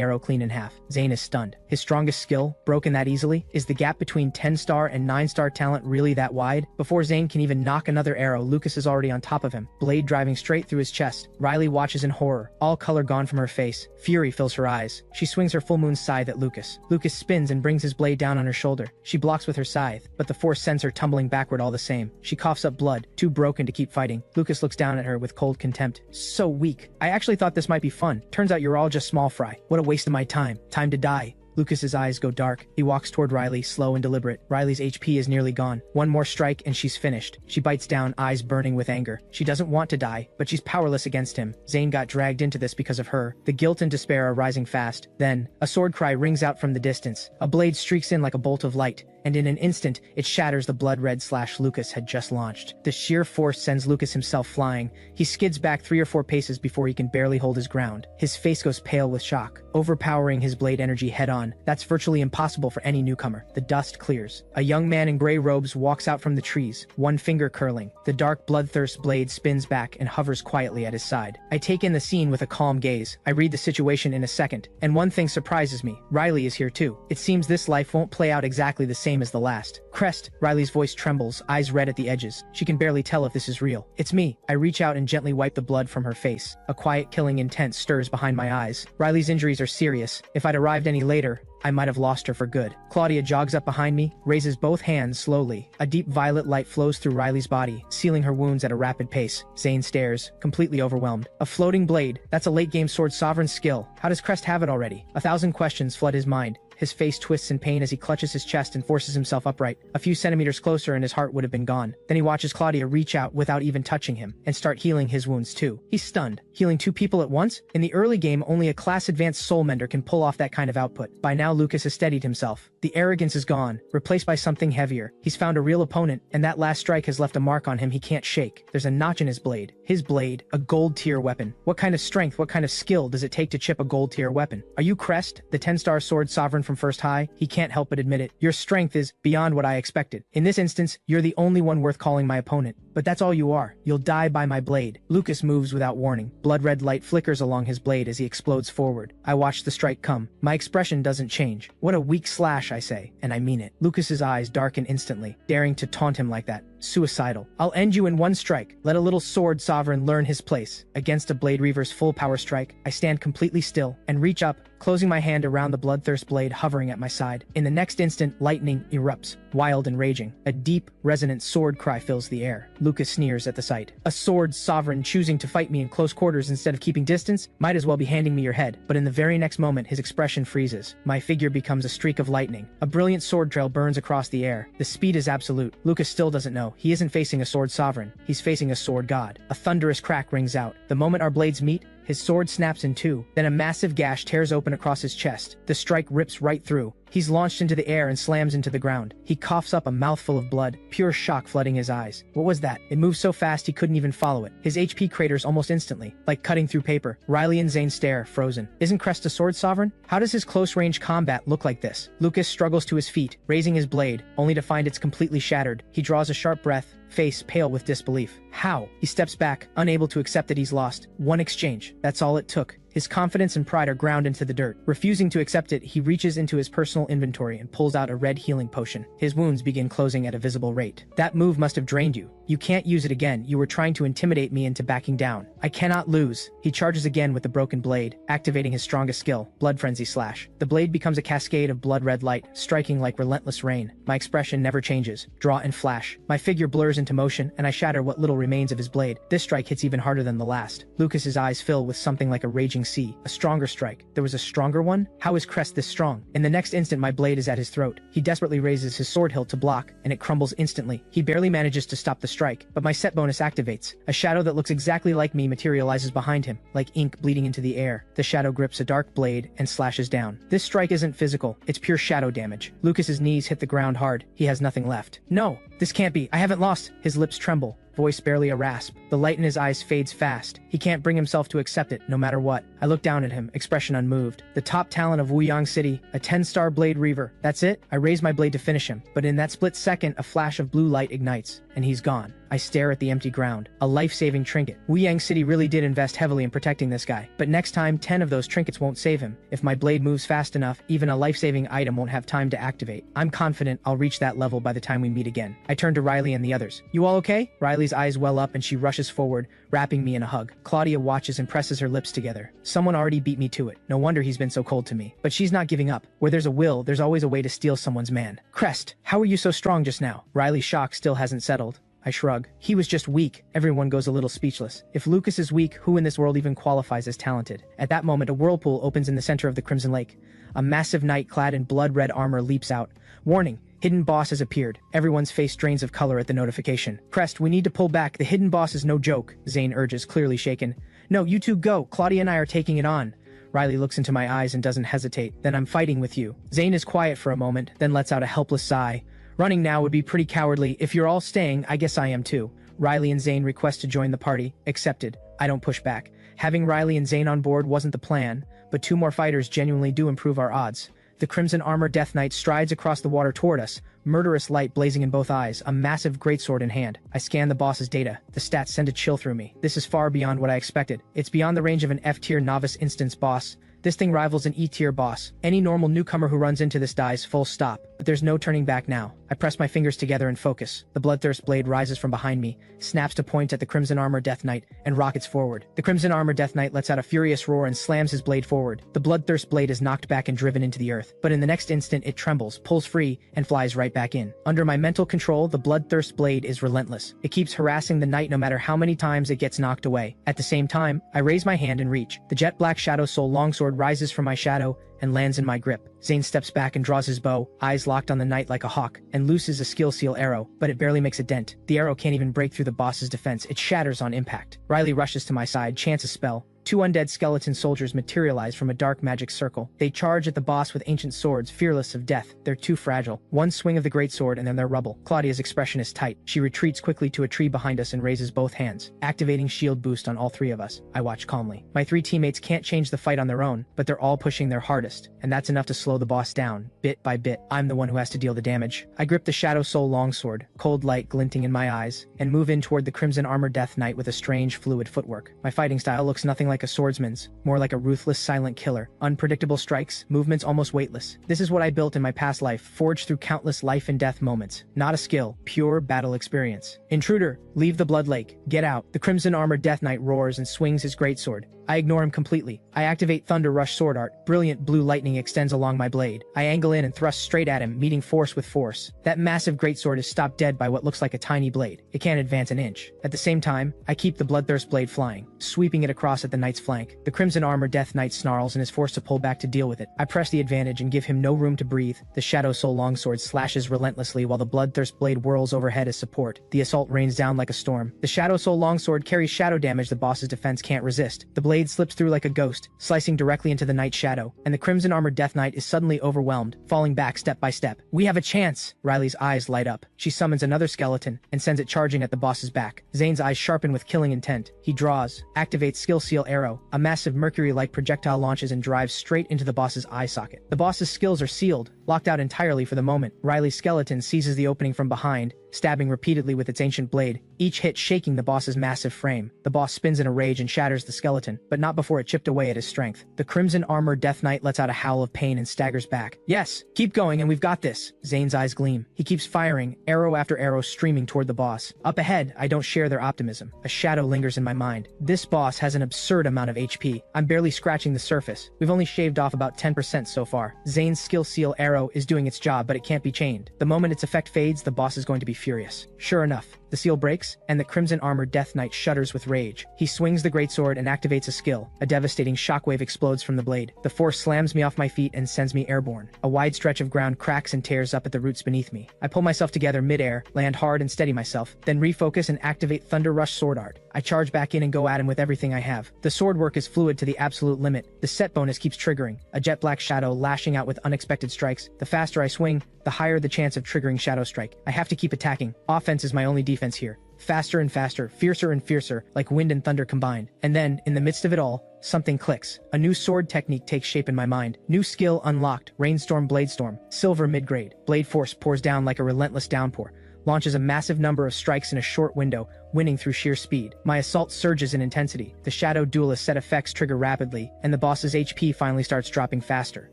arrow clean in half. Zane is stunned. His strongest skill, broken that easily? Is the gap between 10-star and 9-star talent really that wide? Before Zane can even knock another arrow, Lucas is already on top of him, blade driving straight through his chest. Riley watches in horror, all color gone from her face. Fury fills her eyes. She swings her full moon scythe at Lucas. Lucas spins and brings his blade down on her shoulder. She blocks with her scythe, but the force sends her tumbling backward all the same. She coughs up blood, too broken to keep fighting. Lucas looks down at her with cold contempt. So weak. I actually thought this might be fun. Turns out you're all just small fry. What a waste of my time. Time to die. Lucas's eyes go dark. He walks toward Riley, slow and deliberate. Riley's HP is nearly gone. One more strike and she's finished. She bites down, eyes burning with anger. She doesn't want to die, but she's powerless against him. Zane got dragged into this because of her. The guilt and despair are rising fast. Then, a sword cry rings out from the distance. A blade streaks in like a bolt of light, and in an instant, it shatters the blood-red slash Lucas had just launched. The sheer force sends Lucas himself flying. He skids back 3 or 4 paces before he can barely hold his ground. His face goes pale with shock, overpowering his blade energy head-on. That's virtually impossible for any newcomer. The dust clears. A young man in gray robes walks out from the trees, one finger curling. The dark bloodthirst blade spins back and hovers quietly at his side. I take in the scene with a calm gaze. I read the situation in a second, and one thing surprises me. Riley is here too. It seems this life won't play out exactly the same as the last. Crest. Riley's voice trembles, eyes red at the edges. She can barely tell if this is real. It's me. I reach out and gently wipe the blood from her face. A quiet killing intent stirs behind my eyes. Riley's injuries are serious. If I'd arrived any later, I might have lost her for good. Claudia jogs up behind me, raises both hands slowly. A deep violet light flows through Riley's body, sealing her wounds at a rapid pace. Zane stares, completely overwhelmed. A floating blade? That's a late-game sword sovereign skill. How does Crest have it already? 1,000 questions flood his mind. His face twists in pain as he clutches his chest and forces himself upright. A few centimeters closer and his heart would have been gone. Then he watches Claudia reach out without even touching him and start healing his wounds too. He's stunned. Healing 2 people at once? In the early game, only a class-advanced soul mender can pull off that kind of output. By now, Lucas has steadied himself. The arrogance is gone, replaced by something heavier. He's found a real opponent, and that last strike has left a mark on him he can't shake. There's a notch in his blade. His blade, a gold-tier weapon. What kind of strength, what kind of skill does it take to chip a gold-tier weapon? Are you Crest, the 10-star sword sovereign from First High? He can't help but admit it. Your strength is beyond what I expected. In this instance, you're the only one worth calling my opponent. But that's all you are. You'll die by my blade. Lucas moves without warning. Blood-red light flickers along his blade as he explodes forward. I watch the strike come. My expression doesn't change. What a weak slash, I say, and I mean it. Lucas's eyes darken instantly, daring to taunt him like that. Suicidal. I'll end you in one strike. Let a little sword sovereign learn his place. Against a Blade Reaver's full power strike, I stand completely still and reach up, closing my hand around the bloodthirst blade hovering at my side. In the next instant, lightning erupts, wild and raging. A deep, resonant sword cry fills the air. Lucas sneers at the sight. A sword sovereign choosing to fight me in close quarters instead of keeping distance might as well be handing me your head. But in the very next moment, his expression freezes. My figure becomes a streak of lightning. A brilliant sword trail burns across the air. The speed is absolute. Lucas still doesn't know. He isn't facing a sword sovereign. He's facing a sword god. A thunderous crack rings out. The moment our blades meet, his sword snaps in two, then a massive gash tears open across his chest. The strike rips right through. He's launched into the air and slams into the ground. He coughs up a mouthful of blood, pure shock flooding his eyes. What was that? It moved so fast he couldn't even follow it. His HP craters almost instantly, like cutting through paper. Riley and Zane stare, frozen. Isn't Crest a sword sovereign? How does his close-range combat look like this? Lucas struggles to his feet, raising his blade, only to find it's completely shattered. He draws a sharp breath, face pale with disbelief. How? He steps back, unable to accept that he's lost. One exchange. That's all it took. His confidence and pride are ground into the dirt. Refusing to accept it, he reaches into his personal inventory and pulls out a red healing potion. His wounds begin closing at a visible rate. That move must have drained you. You can't use it again. You were trying to intimidate me into backing down. I cannot lose. He charges again with the broken blade, activating his strongest skill, Blood Frenzy Slash. The blade becomes a cascade of blood-red light, striking like relentless rain. My expression never changes. Draw and flash. My figure blurs into motion, and I shatter what little remains of his blade. This strike hits even harder than the last. Lucas's eyes fill with something like a raging sea. A stronger strike. There was a stronger one? How is Crest this strong? In the next instant, my blade is at his throat. He desperately raises his sword hilt to block, and it crumbles instantly. He barely manages to stop the strike, but my set bonus activates. A shadow that looks exactly like me materializes behind him, like ink bleeding into the air. The shadow grips a dark blade and slashes down. This strike isn't physical. It's pure shadow damage. Lucas's knees hit the ground hard. He has nothing left. No! This can't be. I haven't lost. His lips tremble. Voice barely a rasp. The light in his eyes fades fast. He can't bring himself to accept it, no matter what. I look down at him, expression unmoved. The top talent of Wuyang City, a 10-star Blade Reaver. That's it? I raise my blade to finish him, but in that split second, a flash of blue light ignites, and he's gone. I stare at the empty ground. A life-saving trinket. Wuyang City really did invest heavily in protecting this guy, but next time, 10 of those trinkets won't save him. If my blade moves fast enough, even a life-saving item won't have time to activate. I'm confident I'll reach that level by the time we meet again. I turn to Riley and the others. You all okay? Riley's eyes well up and she rushes forward, wrapping me in a hug. Claudia watches and presses her lips together. Someone already beat me to it. No wonder he's been so cold to me. But she's not giving up. Where there's a will, there's always a way to steal someone's man. Crest, how are you so strong just now? Riley's shock still hasn't settled. I shrug. He was just weak. Everyone goes a little speechless. If Lucas is weak, who in this world even qualifies as talented? At that moment, a whirlpool opens in the center of the Crimson Lake. A massive knight clad in blood-red armor leaps out. Warning. Hidden boss has appeared. Everyone's face drains of color at the notification. Crest, we need to pull back. The hidden boss is no joke, Zane urges, clearly shaken. No, you two go. Claudia and I are taking it on. Riley looks into my eyes and doesn't hesitate. Then I'm fighting with you. Zane is quiet for a moment, then lets out a helpless sigh. Running now would be pretty cowardly. If you're all staying, I guess I am too. Riley and Zane request to join the party. Accepted. I don't push back. Having Riley and Zane on board wasn't the plan, but 2 more fighters genuinely do improve our odds. The Crimson Armor Death Knight strides across the water toward us, murderous light blazing in both eyes, a massive greatsword in hand. I scan the boss's data. The stats send a chill through me. This is far beyond what I expected. It's beyond the range of an F-tier novice instance boss. This thing rivals an E-tier boss. Any normal newcomer who runs into this dies full stop. But there's no turning back now. I press my fingers together and focus. The Bloodthirst blade rises from behind me, snaps to point at the Crimson Armor Death Knight, and rockets forward. The Crimson Armor Death Knight lets out a furious roar and slams his blade forward. The Bloodthirst blade is knocked back and driven into the earth, but in the next instant it trembles, pulls free, and flies right back in. Under my mental control, the Bloodthirst blade is relentless. It keeps harassing the knight no matter how many times it gets knocked away. At the same time, I raise my hand and reach. The jet black Shadow Soul longsword rises from my shadow and lands in my grip. Zane steps back and draws his bow, eyes locked on the knight like a hawk, and looses a skill seal arrow, but it barely makes a dent. The arrow can't even break through the boss's defense. It shatters on impact. Riley rushes to my side, chants a spell. Two undead skeleton soldiers materialize from a dark magic circle. They charge at the boss with ancient swords, fearless of death. They're too fragile. One swing of the greatsword and then they're rubble. Claudia's expression is tight. She retreats quickly to a tree behind us and raises both hands, activating shield boost on all three of us. I watch calmly. My three teammates can't change the fight on their own, but they're all pushing their hardest, and that's enough to slow the boss down, bit by bit. I'm the one who has to deal the damage. I grip the Shadow Soul longsword, cold light glinting in my eyes, and move in toward the Crimson Armor Death Knight with a strange, fluid footwork. My fighting style looks nothing like a swordsman's, more like a ruthless, silent killer. Unpredictable strikes, movements almost weightless. This is what I built in my past life, forged through countless life and death moments. Not a skill, pure battle experience. Intruder, leave the Blood Lake. Get out. The Crimson Armor Death Knight roars and swings his greatsword. I ignore him completely. I activate Thunder Rush Sword Art. Brilliant blue lightning extends along my blade. I angle in and thrust straight at him, meeting force with force. That massive greatsword is stopped dead by what looks like a tiny blade. It can't advance an inch. At the same time, I keep the Bloodthirst blade flying, sweeping it across at the knight's flank. The Crimson Armor Death Knight snarls and is forced to pull back to deal with it. I press the advantage and give him no room to breathe. The Shadow Soul longsword slashes relentlessly while the Bloodthirst blade whirls overhead as support. The assault rains down like a storm. The Shadow Soul longsword carries shadow damage the boss's defense can't resist. The blade slips through like a ghost, slicing directly into the knight's shadow, and the Crimson Armor Death Knight is suddenly overwhelmed, falling back step by step. We have a chance! Riley's eyes light up. She summons another skeleton and sends it charging at the boss's back. Zane's eyes sharpen with killing intent. He draws, activates Skill Seal Arrow. A massive mercury-like projectile launches and drives straight into the boss's eye socket. The boss's skills are sealed, locked out entirely for the moment. Riley's skeleton seizes the opening from behind, stabbing repeatedly with its ancient blade, each hit shaking the boss's massive frame. The boss spins in a rage and shatters the skeleton, but not before it chipped away at his strength. The Crimson Armor Death Knight lets out a howl of pain and staggers back. Yes, keep going and we've got this. Zane's eyes gleam. He keeps firing, arrow after arrow streaming toward the boss. Up ahead, I don't share their optimism. A shadow lingers in my mind. This boss has an absurd amount of HP. I'm barely scratching the surface. We've only shaved off about 10% so far. Zane's Skill Seal Arrow is doing its job, but it can't be chained. The moment its effect fades, the boss is going to be furious. Sure enough, the seal breaks, and the Crimson Armor Death Knight shudders with rage. He swings the greatsword and activates a skill. A devastating shockwave explodes from the blade. The force slams me off my feet and sends me airborne. A wide stretch of ground cracks and tears up at the roots beneath me. I pull myself together mid-air, land hard and steady myself, then refocus and activate Thunder Rush Sword Art. I charge back in and go at him with everything I have. The sword work is fluid to the absolute limit. The set bonus keeps triggering, a jet black shadow lashing out with unexpected strikes. The faster I swing, the higher the chance of triggering Shadow Strike. I have to keep attacking. Offense is my only defense here. Faster and faster, fiercer and fiercer, like wind and thunder combined. And then, in the midst of it all, something clicks. A new sword technique takes shape in my mind. New skill unlocked. Rainstorm Bladestorm. Silver mid-grade. Blade force pours down like a relentless downpour. Launches a massive number of strikes in a short window, winning through sheer speed. My assault surges in intensity. The Shadow Duelist set effects trigger rapidly, and the boss's HP finally starts dropping faster.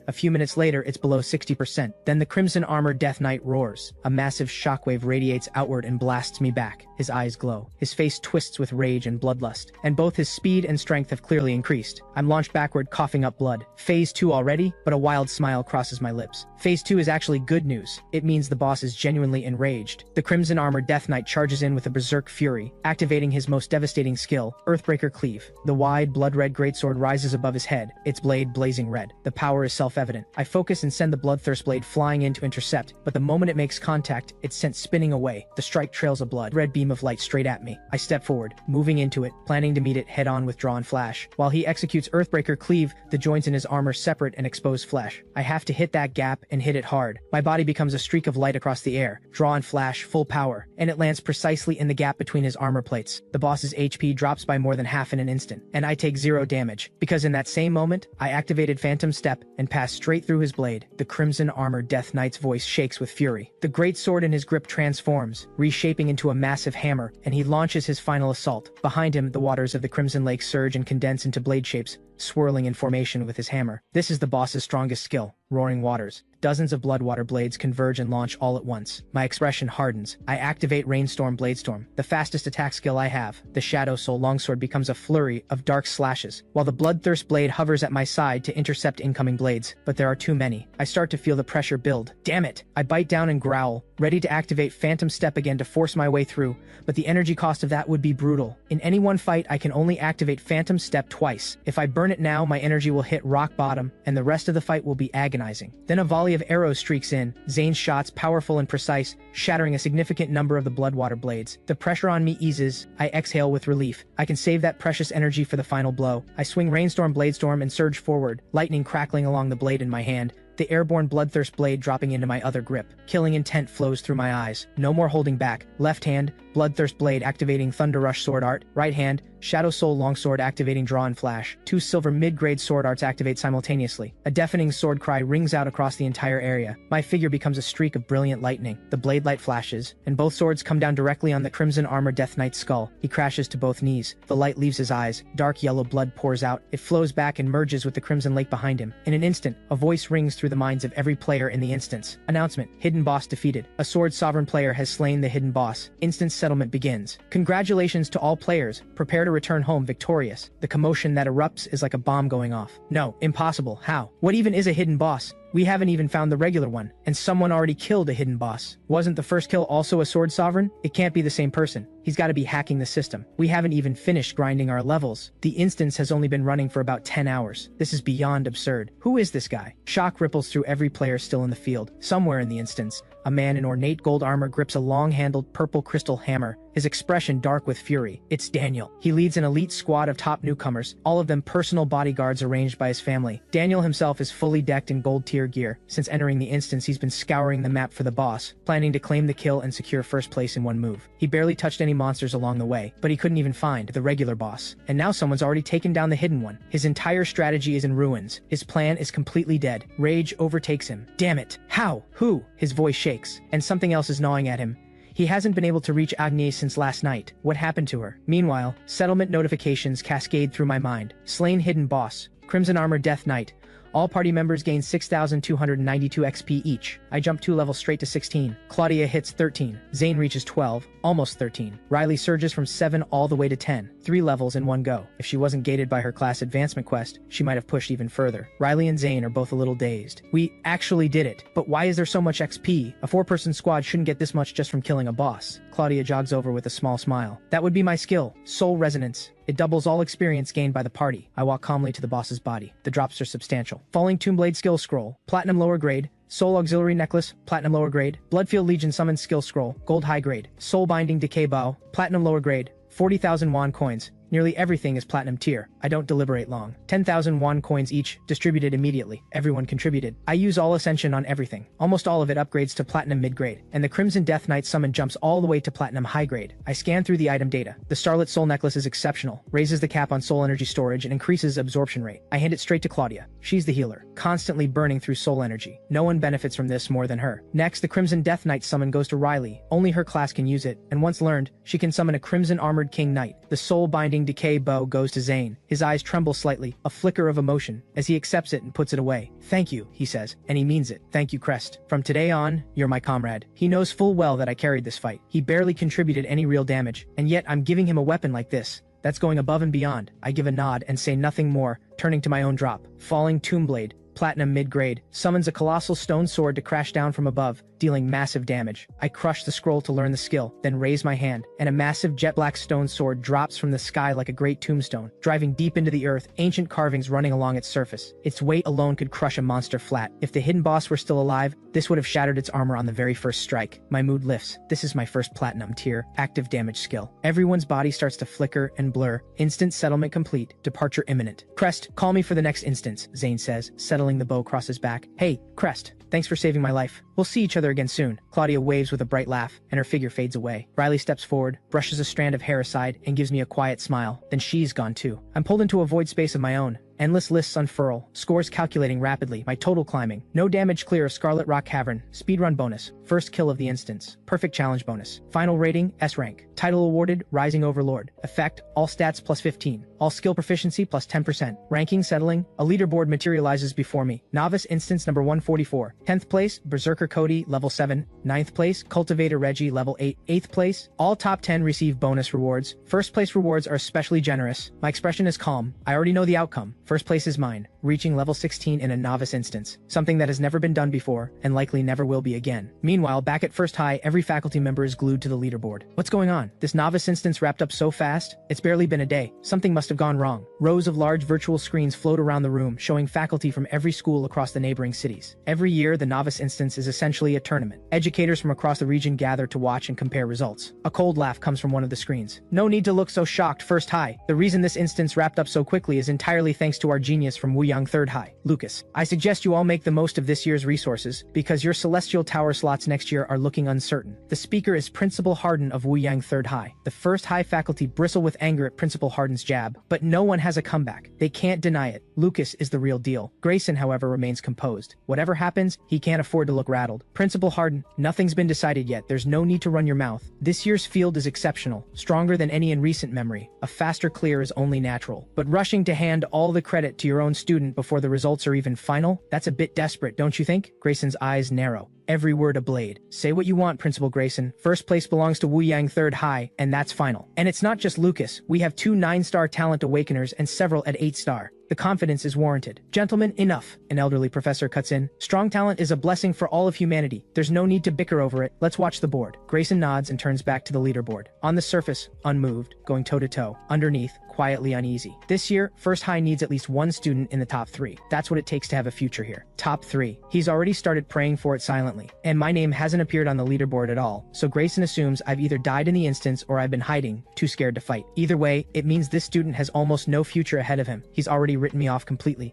A few minutes later, it's below 60%. Then the Crimson Armor Death Knight roars. A massive shockwave radiates outward and blasts me back. His eyes glow. His face twists with rage and bloodlust, and both his speed and strength have clearly increased. I'm launched backward, coughing up blood. Phase 2 already, but a wild smile crosses my lips. Phase 2 is actually good news. It means the boss is genuinely enraged. The Crimson Armor Death Knight charges in with a berserk fury, activating his most devastating skill, Earthbreaker Cleave. The wide, blood-red greatsword rises above his head, its blade blazing red. The power is self-evident. I focus and send the Bloodthirst blade flying in to intercept, but the moment it makes contact, it's sent spinning away. The strike trails a blood-red beam of light straight at me. I step forward, moving into it, planning to meet it head-on with drawn flash. While he executes Earthbreaker Cleave, the joints in his armor separate and expose flesh. I have to hit that gap and hit it hard. My body becomes a streak of light across the air, draw and flash, full power, and it lands precisely in the gap between his armor plates. The boss's HP drops by more than half in an instant, and I take 0 damage, because in that same moment, I activated Phantom Step and passed straight through his blade. The Crimson Armor Death Knight's voice shakes with fury. The great sword in his grip transforms, reshaping into a massive hammer, and he launches his final assault. Behind him, the waters of the Crimson Lake surge and condense into blade shapes, swirling in formation with his hammer. This is the boss's strongest skill, Roaring Waters. Dozens of Bloodwater blades converge and launch all at once. My expression hardens. I activate Rainstorm Bladestorm, the fastest attack skill I have. The Shadow Soul longsword becomes a flurry of dark slashes, while the Bloodthirst blade hovers at my side to intercept incoming blades, but there are too many. I start to feel the pressure build. Damn it! I bite down and growl, ready to activate Phantom Step again to force my way through, but the energy cost of that would be brutal. In any one fight, I can only activate Phantom Step twice. If I burn it now, my energy will hit rock bottom, and the rest of the fight will be agonizing. Then a volley volley of arrows streaks in, Zane's shots powerful and precise, shattering a significant number of the bloodwater blades. The pressure on me eases. I exhale with relief. I can save that precious energy for the final blow. I swing Rainstorm Bladestorm and surge forward, lightning crackling along the blade in my hand, the airborne Bloodthirst blade dropping into my other grip. Killing intent flows through my eyes. No more holding back. Left hand, Bloodthirst blade activating Thunder Rush sword art. Right hand, Shadow Soul longsword activating Draw and Flash. 2 silver mid-grade sword arts activate simultaneously. A deafening sword cry rings out across the entire area. My figure becomes a streak of brilliant lightning. The blade light flashes, and both swords come down directly on the Crimson Armor Death Knight's skull. He crashes to both knees. The light leaves his eyes. Dark yellow blood pours out. It flows back and merges with the Crimson Lake behind him. In an instant, a voice rings through the minds of every player in the instance. Announcement: Hidden Boss defeated. A Sword Sovereign player has slain the Hidden Boss. Instance settlement begins. Congratulations to all players. Prepare to return home victorious. The commotion that erupts is like a bomb going off. No, impossible. How? What even is a hidden boss? We haven't even found the regular one, and someone already killed a hidden boss. Wasn't the first kill also a Sword Sovereign? It can't be the same person. He's got to be hacking the system. We haven't even finished grinding our levels. The instance has only been running for about 10 hours. This is beyond absurd. Who is this guy? Shock ripples through every player still in the field. Somewhere in the instance, a man in ornate gold armor grips a long-handled purple crystal hammer, his expression dark with fury. It's Daniel. He leads an elite squad of top newcomers, all of them personal bodyguards arranged by his family. Daniel himself is fully decked in gold tier gear. Since entering the instance, he's been scouring the map for the boss, planning to claim the kill and secure first place in one move. He barely touched any monsters along the way, but he couldn't even find the regular boss. And now someone's already taken down the hidden one. His entire strategy is in ruins. His plan is completely dead. Rage overtakes him. Damn it. How? Who? His voice shakes, and something else is gnawing at him. He hasn't been able to reach Agnier since last night. What happened to her? Meanwhile, settlement notifications cascade through my mind. Slain hidden boss. Crimson Armor Death Knight. All party members gain 6,292 XP each. I jump 2 levels straight to 16. Claudia hits 13. Zane reaches 12, almost 13. Riley surges from 7 all the way to 10. 3 levels in one go. If she wasn't gated by her class advancement quest, she might have pushed even further. Riley and Zane are both a little dazed. We actually did it. But why is there so much XP? A 4-person squad shouldn't get this much just from killing a boss. Claudia jogs over with a small smile. That would be my skill. Soul Resonance. It doubles all experience gained by the party. I walk calmly to the boss's body. The drops are substantial. Falling Tombblade skill scroll. Platinum lower grade. Soul Auxiliary Necklace, Platinum lower grade. Bloodfield Legion Summon skill scroll, Gold high grade. Soul Binding Decay Bow, Platinum lower grade. 40,000 won coins. Nearly everything is platinum tier. I don't deliberate long. 10,000 won coins each, distributed immediately. Everyone contributed. I use all Ascension on everything. Almost all of it upgrades to platinum mid-grade, and the Crimson Death Knight summon jumps all the way to platinum high-grade. I scan through the item data. The Starlit Soul Necklace is exceptional, raises the cap on soul energy storage and increases absorption rate. I hand it straight to Claudia. She's the healer, constantly burning through soul energy. No one benefits from this more than her. Next, the Crimson Death Knight summon goes to Riley. Only her class can use it, and once learned, she can summon a Crimson Armored King Knight. The Soul Binding Decay Bow goes to Zane. His eyes tremble slightly, a flicker of emotion, as he accepts it and puts it away. Thank you, he says, and he means it. Thank you, Crest. From today on, you're my comrade. He knows full well that I carried this fight. He barely contributed any real damage, and yet I'm giving him a weapon like this. That's going above and beyond. I give a nod and say nothing more, turning to my own drop. Falling Tombblade, Platinum mid-grade, summons a colossal stone sword to crash down from above, dealing massive damage. I crush the scroll to learn the skill, then raise my hand, and a massive jet black stone sword drops from the sky like a great tombstone, driving deep into the earth, ancient carvings running along its surface. Its weight alone could crush a monster flat. If the hidden boss were still alive, this would have shattered its armor on the very first strike. My mood lifts. This is my first platinum tier, active damage skill. Everyone's body starts to flicker and blur. Instant settlement complete. Departure imminent. Crest, call me for the next instance, Zane says, settling the bow across his back. Hey, Crest. Thanks for saving my life. We'll see each other again soon. Claudia waves with a bright laugh, and her figure fades away. Riley steps forward, brushes a strand of hair aside, and gives me a quiet smile. Then she's gone too. I'm pulled into a void space of my own. Endless lists unfurl, scores calculating rapidly, my total climbing. No damage clear of Scarlet Rock Cavern, speedrun bonus, first kill of the instance, perfect challenge bonus. Final rating, S rank. Title awarded, Rising Overlord. Effect, all stats plus 15. All skill proficiency plus 10%. Ranking settling, a leaderboard materializes before me. Novice instance number 144. 10th place, Berserker Cody, level 7. 9th place, Cultivator Reggie, level 8. 8th place, all top 10 receive bonus rewards. First place rewards are especially generous. My expression is calm. I already know the outcome. First place is mine. reaching level 16 in a novice instance, something that has never been done before and likely never will be again. Meanwhile, back at first high, every faculty member is glued to the leaderboard. What's going on? This novice instance wrapped up so fast? It's barely been a day. Something must have gone wrong. Rows of large virtual screens float around the room, showing faculty from every school across the neighboring cities. Every year, the novice instance is essentially a tournament. Educators from across the region gather to watch and compare results. A cold laugh comes from one of the screens. No need to look so shocked, first high. The reason this instance wrapped up so quickly is entirely thanks to our genius from Wuyang third high, Lucas. I suggest you all make the most of this year's resources, because your celestial tower slots next year are looking uncertain. The speaker is Principal Harden of Wuyang third high. The first high faculty bristle with anger at Principal Harden's jab, but no one has a comeback. They can't deny it. Lucas is the real deal. Grayson, however, remains composed. Whatever happens, he can't afford to look rattled. Principal Harden, nothing's been decided yet. There's no need to run your mouth. This year's field is exceptional, stronger than any in recent memory. A faster clear is only natural. But rushing to hand all the credit to your own student before the results are even final? That's a bit desperate, don't you think? Grayson's eyes narrow. Every word a blade. Say what you want, Principal Grayson. First place belongs to Wuyang third high, and that's final. And it's not just Lucas. We have 2 9-star talent awakeners and several at 8-star. The confidence is warranted. Gentlemen, enough. An elderly professor cuts in. Strong talent is a blessing for all of humanity. There's no need to bicker over it. Let's watch the board. Grayson nods and turns back to the leaderboard. On the surface, unmoved, going toe-to-toe. Underneath, quietly uneasy. This year, first high needs at least 1 student in the top 3. That's what it takes to have a future here. Top 3. He's already started praying for it silently. And my name hasn't appeared on the leaderboard at all, so Grayson assumes I've either died in the instance or I've been hiding, too scared to fight. Either way, it means this student has almost no future ahead of him. He's already written me off completely.